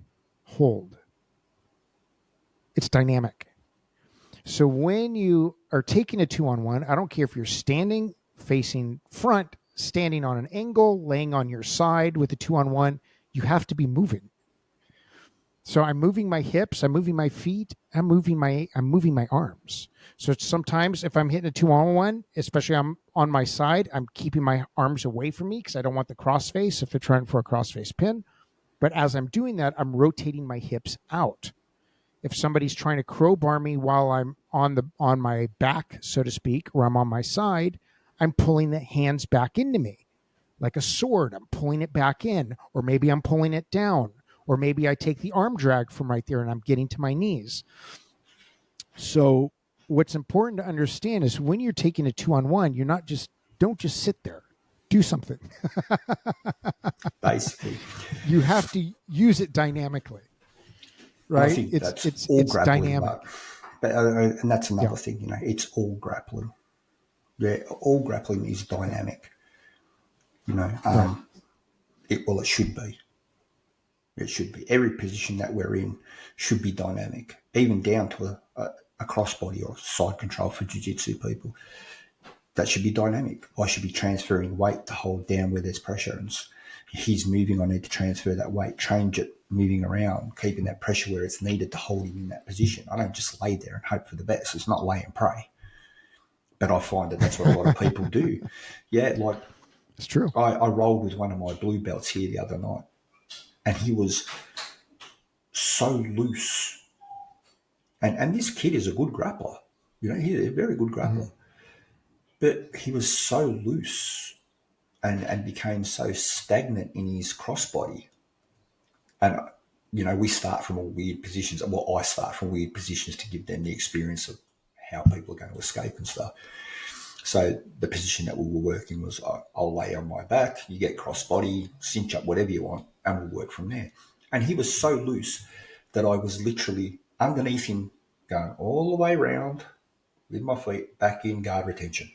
S1: hold. It's dynamic. So when you are taking a 2-on-1, I don't care if you're standing, facing front, standing on an angle, laying on your side with a 2-on-1, you have to be moving. So I'm moving my hips, I'm moving my feet, I'm moving my arms. So sometimes if I'm hitting a 2-on-1, especially I'm on my side, I'm keeping my arms away from me because I don't want the crossface if they're trying for a crossface pin. But as I'm doing that, I'm rotating my hips out. If somebody's trying to crowbar me while I'm on my back, so to speak, or I'm on my side, I'm pulling the hands back into me. Like a sword, I'm pulling it back in, or maybe I'm pulling it down. Or maybe I take the arm drag from right there and I'm getting to my knees. So what's important to understand is when you're taking a 2-on-1, don't just sit there. Do something.
S2: Basically.
S1: You have to use it dynamically. Right?
S2: I think it's all grappling,
S1: dynamic.
S2: And that's another thing, it's all grappling. Yeah, all grappling is dynamic. It should be. It should be. Every position that we're in should be dynamic, even down to a crossbody or side control for jiu-jitsu people. That should be dynamic. I should be transferring weight to hold down where there's pressure. And he's moving, I need to transfer that weight, change it, moving around, keeping that pressure where it's needed to hold him in that position. I don't just lay there and hope for the best. It's not lay and pray. But I find that that's what a lot of people do. Yeah, like
S1: it's true.
S2: I rolled with one of my blue belts here the other night. And he was so loose. And this kid is a good grappler. He's a very good grappler. Mm-hmm. But he was so loose and became so stagnant in his crossbody. And, we start from all weird positions. Well, I start from weird positions to give them the experience of how people are going to escape and stuff. So the position that we were working was I'll lay on my back, you get crossbody, cinch up, whatever you want, and we'll work from there. And he was so loose that I was literally underneath him going all the way around with my feet back in guard retention.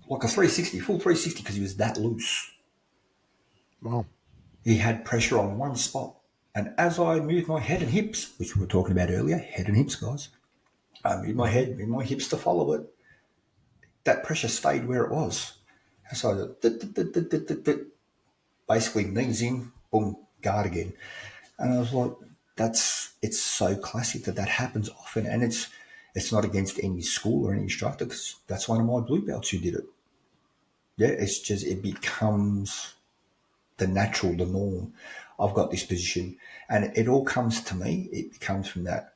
S2: Like a 360, full 360, because he was that loose.
S1: Wow.
S2: He had pressure on one spot. And as I moved my head and hips, which we were talking about earlier, head and hips, guys, I moved my head, moved my hips to follow it. That pressure stayed where it was. So basically knees in, boom, guard again. And I was like, it's so classic that happens often. And it's not against any school or any instructor, because that's one of my blue belts who did it. Yeah, it's just, it becomes the natural, the norm. I've got this position, and it all comes to me. It comes from that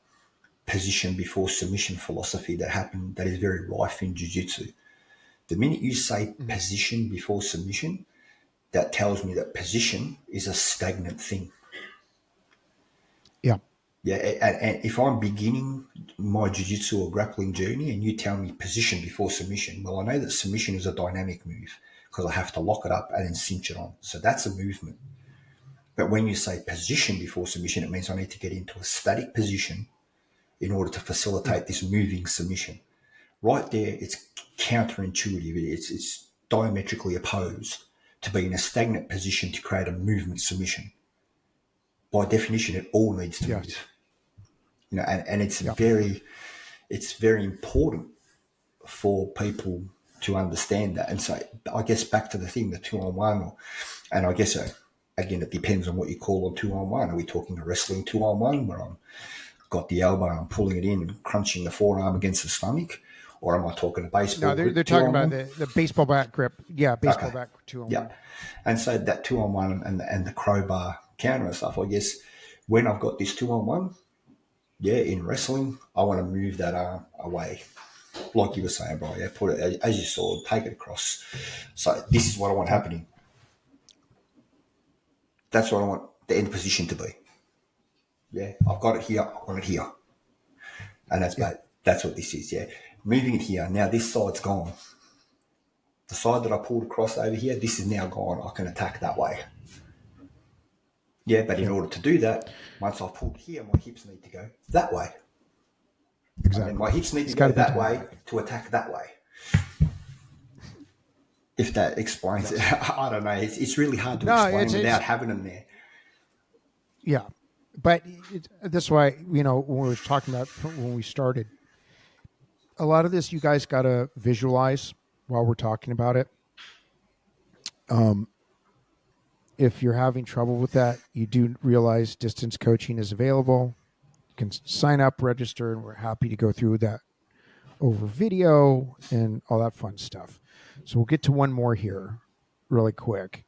S2: position before submission philosophy that is very rife in jiu-jitsu. The minute you say position before submission, that tells me that position is a stagnant thing.
S1: Yeah.
S2: Yeah, and if I'm beginning my jiu-jitsu or grappling journey and you tell me position before submission, well, I know that submission is a dynamic move because I have to lock it up and then cinch it on. So that's a movement. But when you say position before submission, it means I need to get into a static position in order to facilitate this moving submission. Right there, it's counterintuitive. It's diametrically opposed to be in a stagnant position to create a movement submission. By definition, it all needs to move. You know, and it's very important for people to understand that. And so I guess back to the thing, the 2-on-1, and I guess again, it depends on what you call a 2-on-1. Are we talking a wrestling 2-on-1 where I'm got the elbow and I'm pulling it in and crunching the forearm against the stomach? Or am I talking a baseball?
S1: No, they're talking about the baseball bat grip. Yeah, baseball bat 2-on-1.
S2: Yeah. And so that 2-on-1 and the crowbar counter and stuff, I guess when I've got this 2-on-1, yeah, in wrestling, I want to move that arm away. Like you were saying, bro, yeah, put it, as you saw, take it across. So this is what I want happening. That's what I want the end position to be. Yeah, I've got it here, I want it here. And that's what this is, yeah. Moving it here, now this side's gone. The side that I pulled across over here, this is now gone. I can attack that way. Yeah, but in order to do that, once I've pulled here, my hips need to go that way.
S1: Exactly.
S2: And my hips need to go that way to attack that way. If that explains it. I don't know. It's really hard to explain without having them there.
S1: Yeah. But that's why, you know, when we were talking about when we started, a lot of this you guys got to visualize while we're talking about it. If you're having trouble with that, you do realize distance coaching is available. You can sign up, register, and we're happy to go through that over video and all that fun stuff. So we'll get to one more here really quick.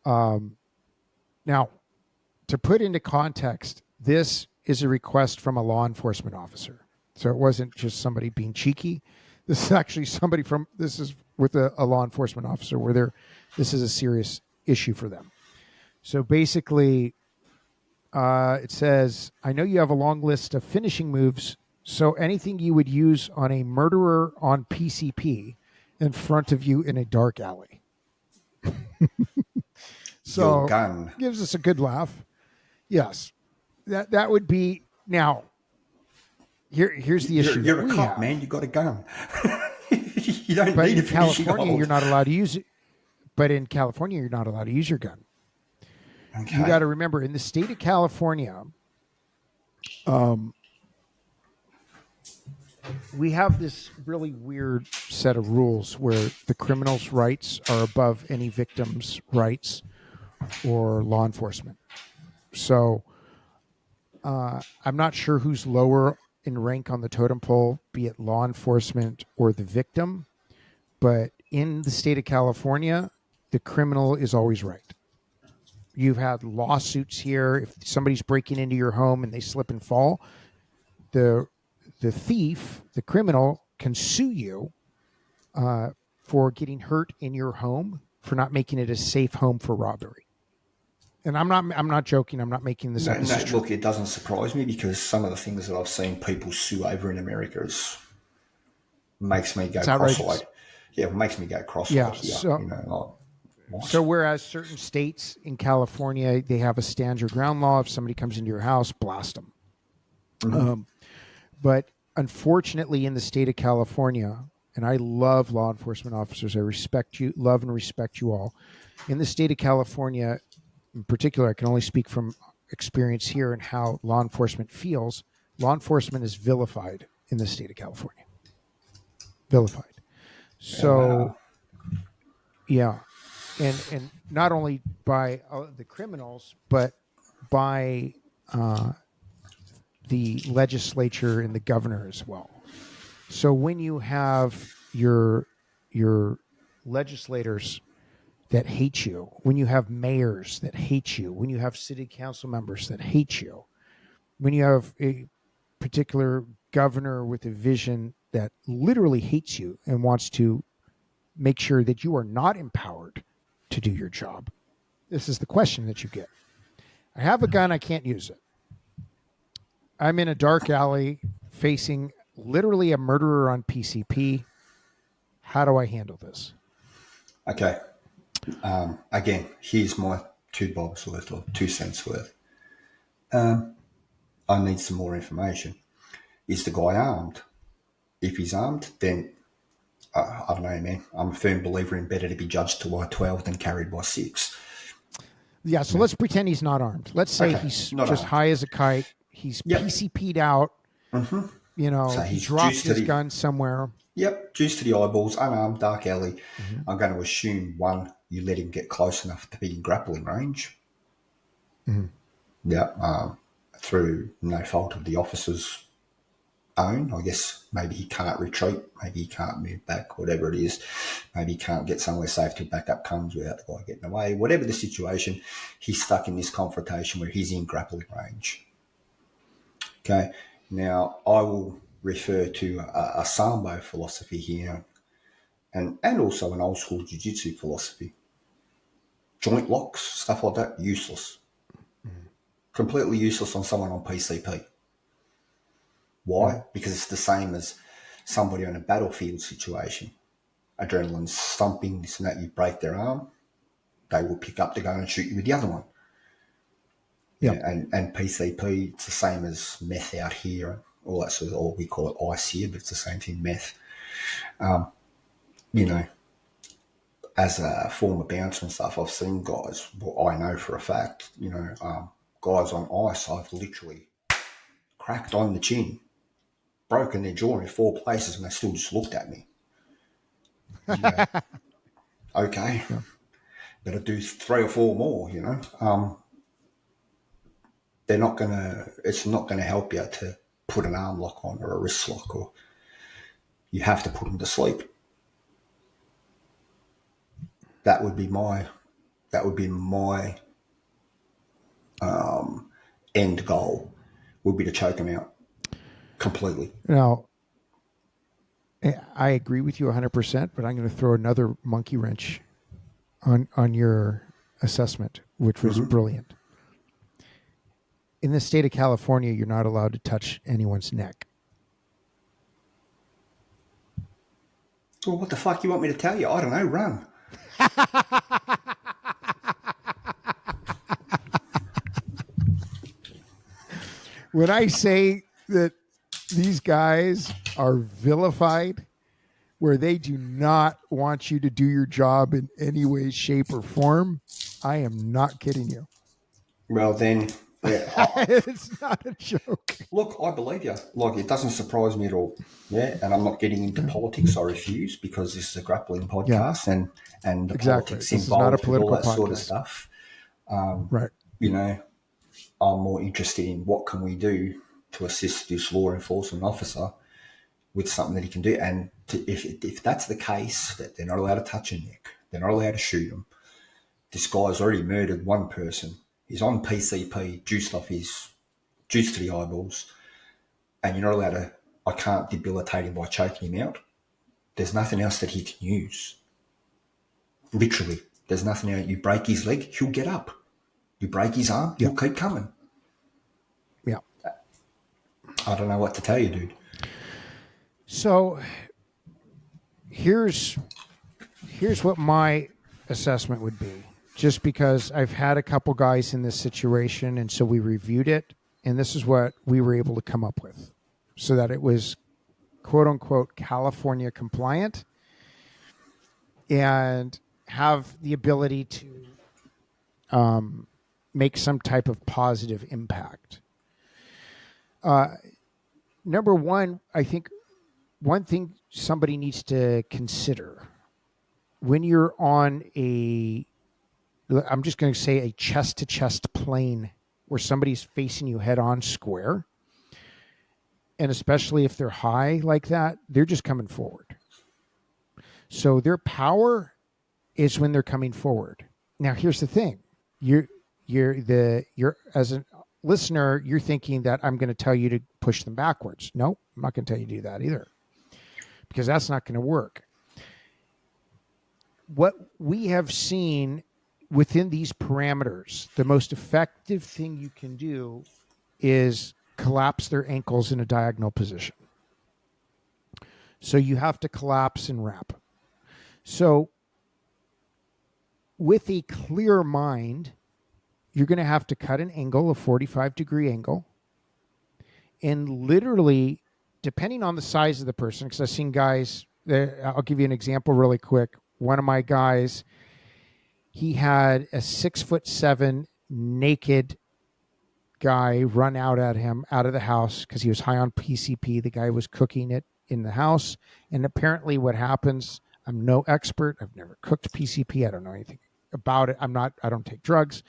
S1: Now, to put into context, this is a request from a law enforcement officer. So it wasn't just somebody being cheeky. This is actually this is with a law enforcement officer where this is a serious issue for them. So basically, it says, I know you have a long list of finishing moves, so anything you would use on a murderer on PCP in front of you in a dark alley. So
S2: your gun
S1: gives us a good laugh. Yes, that would be now. Here's the issue.
S2: You're a cop, man. You got a gun. You don't need a finishing hold.
S1: You're not allowed to use it. But in California, you're not allowed to use your gun.
S2: Okay.
S1: You got to remember, in the state of California, we have this really weird set of rules where the criminal's rights are above any victim's rights or law enforcement. So I'm not sure who's lower in rank on the totem pole, be it law enforcement or the victim. But in the state of California, the criminal is always right. You've had lawsuits here. If somebody's breaking into your home and they slip and fall, the thief, the criminal, can sue you for getting hurt in your home for not making it a safe home for robbery. And I'm not joking. I'm not making this up.
S2: No, look, it doesn't surprise me because some of the things that I've seen people sue over in America makes me go cross-eyed. Yeah, it makes me go cross-eyed.
S1: Yeah,
S2: here.
S1: so,
S2: you know,
S1: so whereas certain states in California, they have a stand your ground law. If somebody comes into your house, blast them. Mm-hmm. But unfortunately, in the state of California, and I love law enforcement officers. I love and respect you all. In the state of California, in particular, I can only speak from experience here and how law enforcement feels. Law enforcement is vilified in the state of California. Vilified. So, yeah. And not only by the criminals, but by the legislature and the governor as well. So when you have your legislators that hate you, when you have mayors that hate you, when you have city council members that hate you, when you have a particular governor with a vision that literally hates you and wants to make sure that you are not empowered to do your job, this is the question that you get. I have a gun, I can't use it. I'm in a dark alley facing literally a murderer on PCP. How do I handle this?
S2: Okay. Again, here's my 2 bobs worth or 2 cents worth. I need some more information. Is the guy armed? If he's armed, then I don't know, man. I'm a firm believer in better to be judged by 12 than carried by 6.
S1: Yeah, so let's pretend he's not armed. Let's say he's just
S2: armed.
S1: high as a kite. He's PCP'd out.
S2: Mm-hmm.
S1: You know,
S2: So
S1: he
S2: he's
S1: dropped
S2: juiced to
S1: his
S2: the
S1: gun somewhere.
S2: Yep, juice to the eyeballs, unarmed, dark alley. I'm going to assume, one, you let him get close enough to be in grappling range. Yeah, through no fault of the officer's own. I guess maybe he can't retreat, maybe he can't move back, whatever it is. Maybe he can't get somewhere safe till backup comes without the guy getting away. Whatever the situation, he's stuck in this confrontation where he's in grappling range. Okay, now I will refer to a Sambo philosophy here and also an old school jiu-jitsu philosophy. Joint locks, stuff like that, useless. Completely useless on someone on PCP. Why? Because it's the same as somebody on a battlefield situation. Adrenaline's thumping, this and that, you break their arm, they will pick up the gun and shoot you with the other one.
S1: Yeah.
S2: And PCP, it's the same as meth out here, all that sort of, or we call it ice here, but it's the same thing, meth. You know, as a former bouncer and stuff, I've seen guys, well, I know for a fact, you know, guys on ice, I've literally cracked on the chin, broken their jaw in 4 places, and they still just looked at me. Yeah. Okay, better do 3 or 4 more, you know. It's not gonna help you to put an arm lock on or a wrist lock, or you have to put them to sleep. That would be my end goal, would be to choke them out completely.
S1: Now, I agree with you 100%, but I'm going to throw another monkey wrench on your assessment, which was brilliant. In the state of California, you're not allowed to touch anyone's neck.
S2: Well, what the fuck you want me to tell you? I don't know, run.
S1: When I say that these guys are vilified, where they do not want you to do your job in any way, shape, or form, I am not kidding you.
S2: Well, then, yeah,
S1: it's not a joke.
S2: Look, I believe you. Like, it doesn't surprise me at all. Yeah, and I'm not getting into politics. I refuse, because this is a grappling podcast, and the politics
S1: this
S2: involved
S1: is not a
S2: with all that
S1: podcast.
S2: sort of stuff.
S1: Right.
S2: You know, I'm more interested in what can we do to assist this law enforcement officer with something that he can do. And if that's the case, that they're not allowed to touch a neck, they're not allowed to shoot him. This guy's already murdered one person. He's on PCP, juiced to the eyeballs, and you're not allowed to. I can't debilitate him by choking him out. There's nothing else that he can use. Literally, there's nothing else. You break his leg, he'll get up. You break his arm, he'll keep coming.
S1: Yeah.
S2: I don't know what to tell you, dude.
S1: So here's what my assessment would be, just because I've had a couple guys in this situation, and so we reviewed it, and this is what we were able to come up with, so that it was quote unquote California compliant and have the ability to make some type of positive impact. Number one, I think one thing somebody needs to consider when you're on I'm just going to say a chest-to-chest plane where somebody's facing you head-on square, and especially if they're high like that, they're just coming forward. So their power is when they're coming forward. Now, here's the thing. You're as a listener, you're thinking that I'm going to tell you to push them backwards. No, I'm not going to tell you to do that either, because that's not going to work. What we have seen within these parameters, the most effective thing you can do is collapse their ankles in a diagonal position. So you have to collapse and wrap. So with a clear mind, you're going to have to cut an angle, a 45-degree angle, and literally, depending on the size of the person, because I've seen guys, I'll give you an example really quick. One of my guys, he had a 6'7" naked guy run out at him out of the house because he was high on PCP. The guy was cooking it in the house. And apparently what happens, I'm no expert. I've never cooked PCP. I don't know anything about it. I don't take drugs.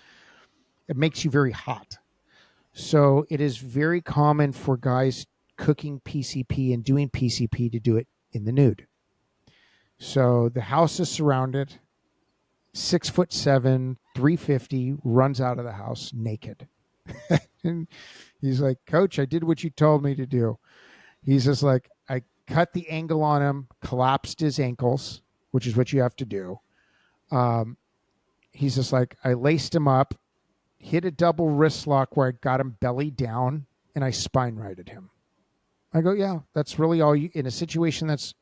S1: It makes you very hot. So it is very common for guys cooking PCP and doing PCP to do it in the nude. So the house is surrounded, 6'7", 350, runs out of the house naked. And he's like, Coach, I did what you told me to do. He's just like, I cut the angle on him, collapsed his ankles, which is what you have to do. He's just like, I laced him up, hit a double wrist lock where I got him belly down, and I spine righted him. I go, yeah, that's really all you, in a situation that's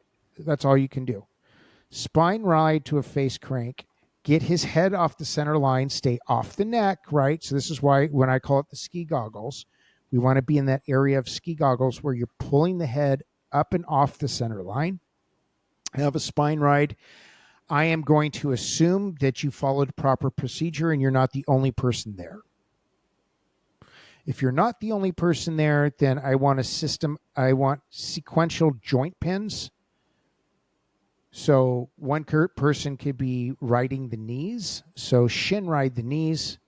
S1: all you can do. Spine ride to a face crank, get his head off the center line, stay off the neck, right? So this is why when I call it the ski goggles, we want to be in that area of ski goggles where you're pulling the head up and off the center line. Have a spine ride. I am going to assume that you followed proper procedure and you're not the only person there. If you're not the only person there, then I want sequential joint pins. So one person could be riding the knees. So shin ride the knees.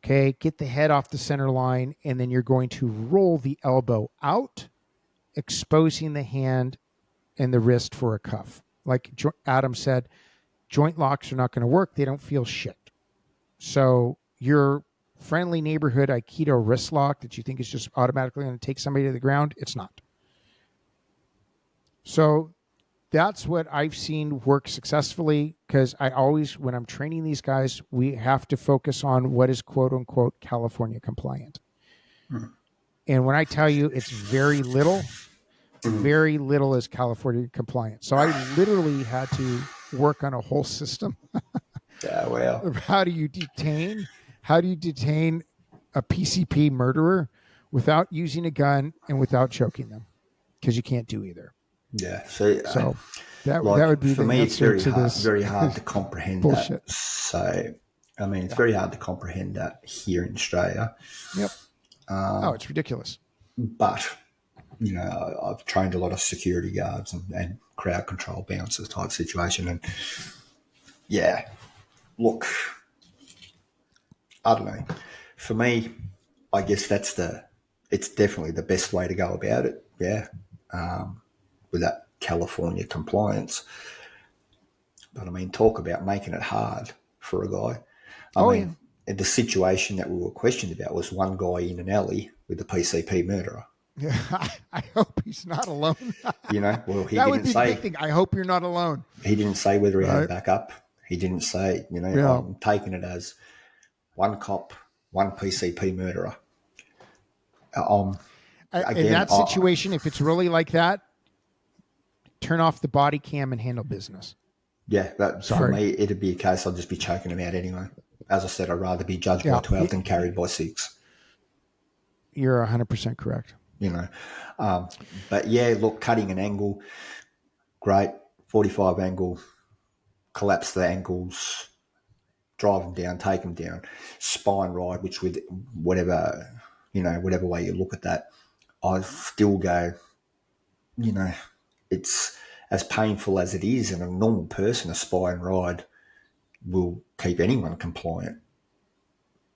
S1: Okay, get the head off the center line, and then you're going to roll the elbow out, exposing the hand and the wrist for a cuff. Like Adam said, joint locks are not going to work. They don't feel shit. So your friendly neighborhood Aikido wrist lock that you think is just automatically going to take somebody to the ground, it's not. So that's what I've seen work successfully, because I always, when I'm training these guys, we have to focus on what is quote unquote California compliant. And when I tell you it's very little is California compliant. So I literally had to work on a whole system.
S2: Yeah, well.
S1: How do you detain a PCP murderer without using a gun and without choking them? Because you can't do either.
S2: Yeah.
S1: So that
S2: like,
S1: would be
S2: for
S1: the
S2: me. It's
S1: answer
S2: very hard to comprehend
S1: bullshit.
S2: that. So, I mean, it's very hard to comprehend that here in Australia.
S1: Yep. It's ridiculous.
S2: But you know, I've trained a lot of security guards and crowd control bouncers type situation, and yeah, look, I don't know. For me, I guess it's definitely the best way to go about it. Yeah. With that California compliance. But I mean, talk about making it hard for a guy. I mean, the situation that we were questioned about was one guy in an alley with a PCP murderer.
S1: Yeah, I hope he's not alone.
S2: You know, well, he
S1: that
S2: didn't
S1: would be
S2: say.
S1: the big thing. I hope you're not alone.
S2: He didn't say whether he had backup. He didn't say, you know,
S1: Yeah.
S2: I'm taking it as one cop, one PCP murderer.
S1: In that situation, if it's really like that, turn off the body cam and handle business.
S2: Yeah, for me, it'd be a case I'd just be choking him out anyway. As I said, I'd rather be judged by 12 than carried by 6.
S1: You're 100% correct.
S2: You know, but yeah, look, cutting an angle, great, 45 angle, collapse the ankles, drive them down, take them down, spine ride, which with whatever way you look at that, I still go, you know, it's as painful as it is, and a normal person, a spine ride will keep anyone compliant.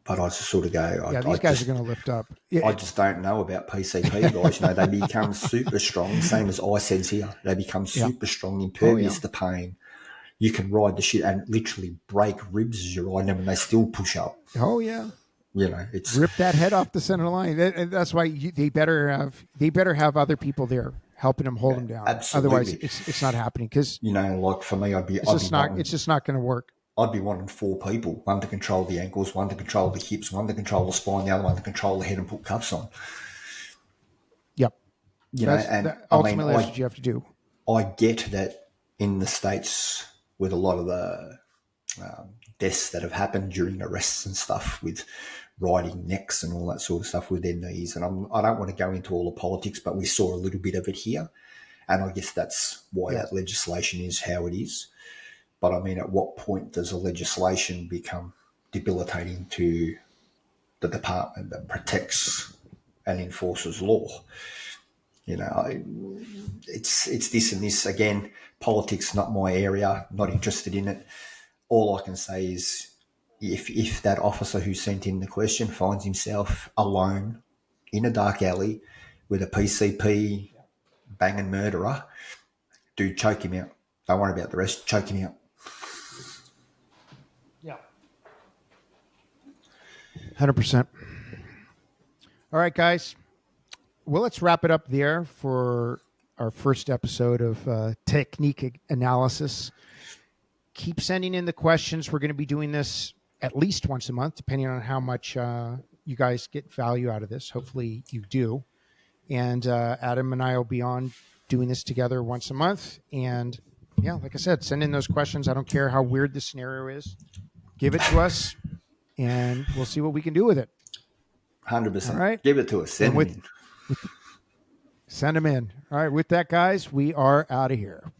S2: But I just sort of go,
S1: these guys are going to lift up. Yeah.
S2: I just don't know about PCP guys. You know, they become super strong, same as I says here. They become super strong, impervious to pain. You can ride the shit and literally break ribs as you're riding them, and they still push up.
S1: Oh yeah.
S2: You know, it's
S1: rip that head off the center line. And that's why they better have other people there helping them hold them down.
S2: Absolutely.
S1: Otherwise, it's not happening. Because
S2: you know, like for me, it's just not going to work. I'd be wanting 4 people, one to control the ankles, one to control the hips, one to control the spine, the other one to control the head and put cuffs on.
S1: Yep.
S2: And I mean,
S1: Ultimately, that's what you have to do.
S2: I get that in the States with a lot of the deaths that have happened during arrests and stuff with riding necks and all that sort of stuff with their knees. And I don't want to go into all the politics, but we saw a little bit of it here. And I guess that's why that legislation is how it is. But I mean, at what point does a legislation become debilitating to the department that protects and enforces law? It's this and this. Again, politics, not my area, not interested in it. All I can say is if that officer who sent in the question finds himself alone in a dark alley with a PCP banging murderer, dude, choke him out. Don't worry about the rest. Choke him out.
S1: Yeah. 100%. All right, guys. Well, let's wrap it up there for our first episode of technique analysis. Keep sending in the questions. We're going to be doing this at least once a month, depending on how much you guys get value out of this. Hopefully you do. And Adam and I will be on doing this together once a month. And yeah, like I said, send in those questions. I don't care how weird the scenario is. Give it to us, and we'll see what we can do with it.
S2: 100%.
S1: All right.
S2: Give it to us. Send them in.
S1: Send them in. All right. With that, guys, we are out of here.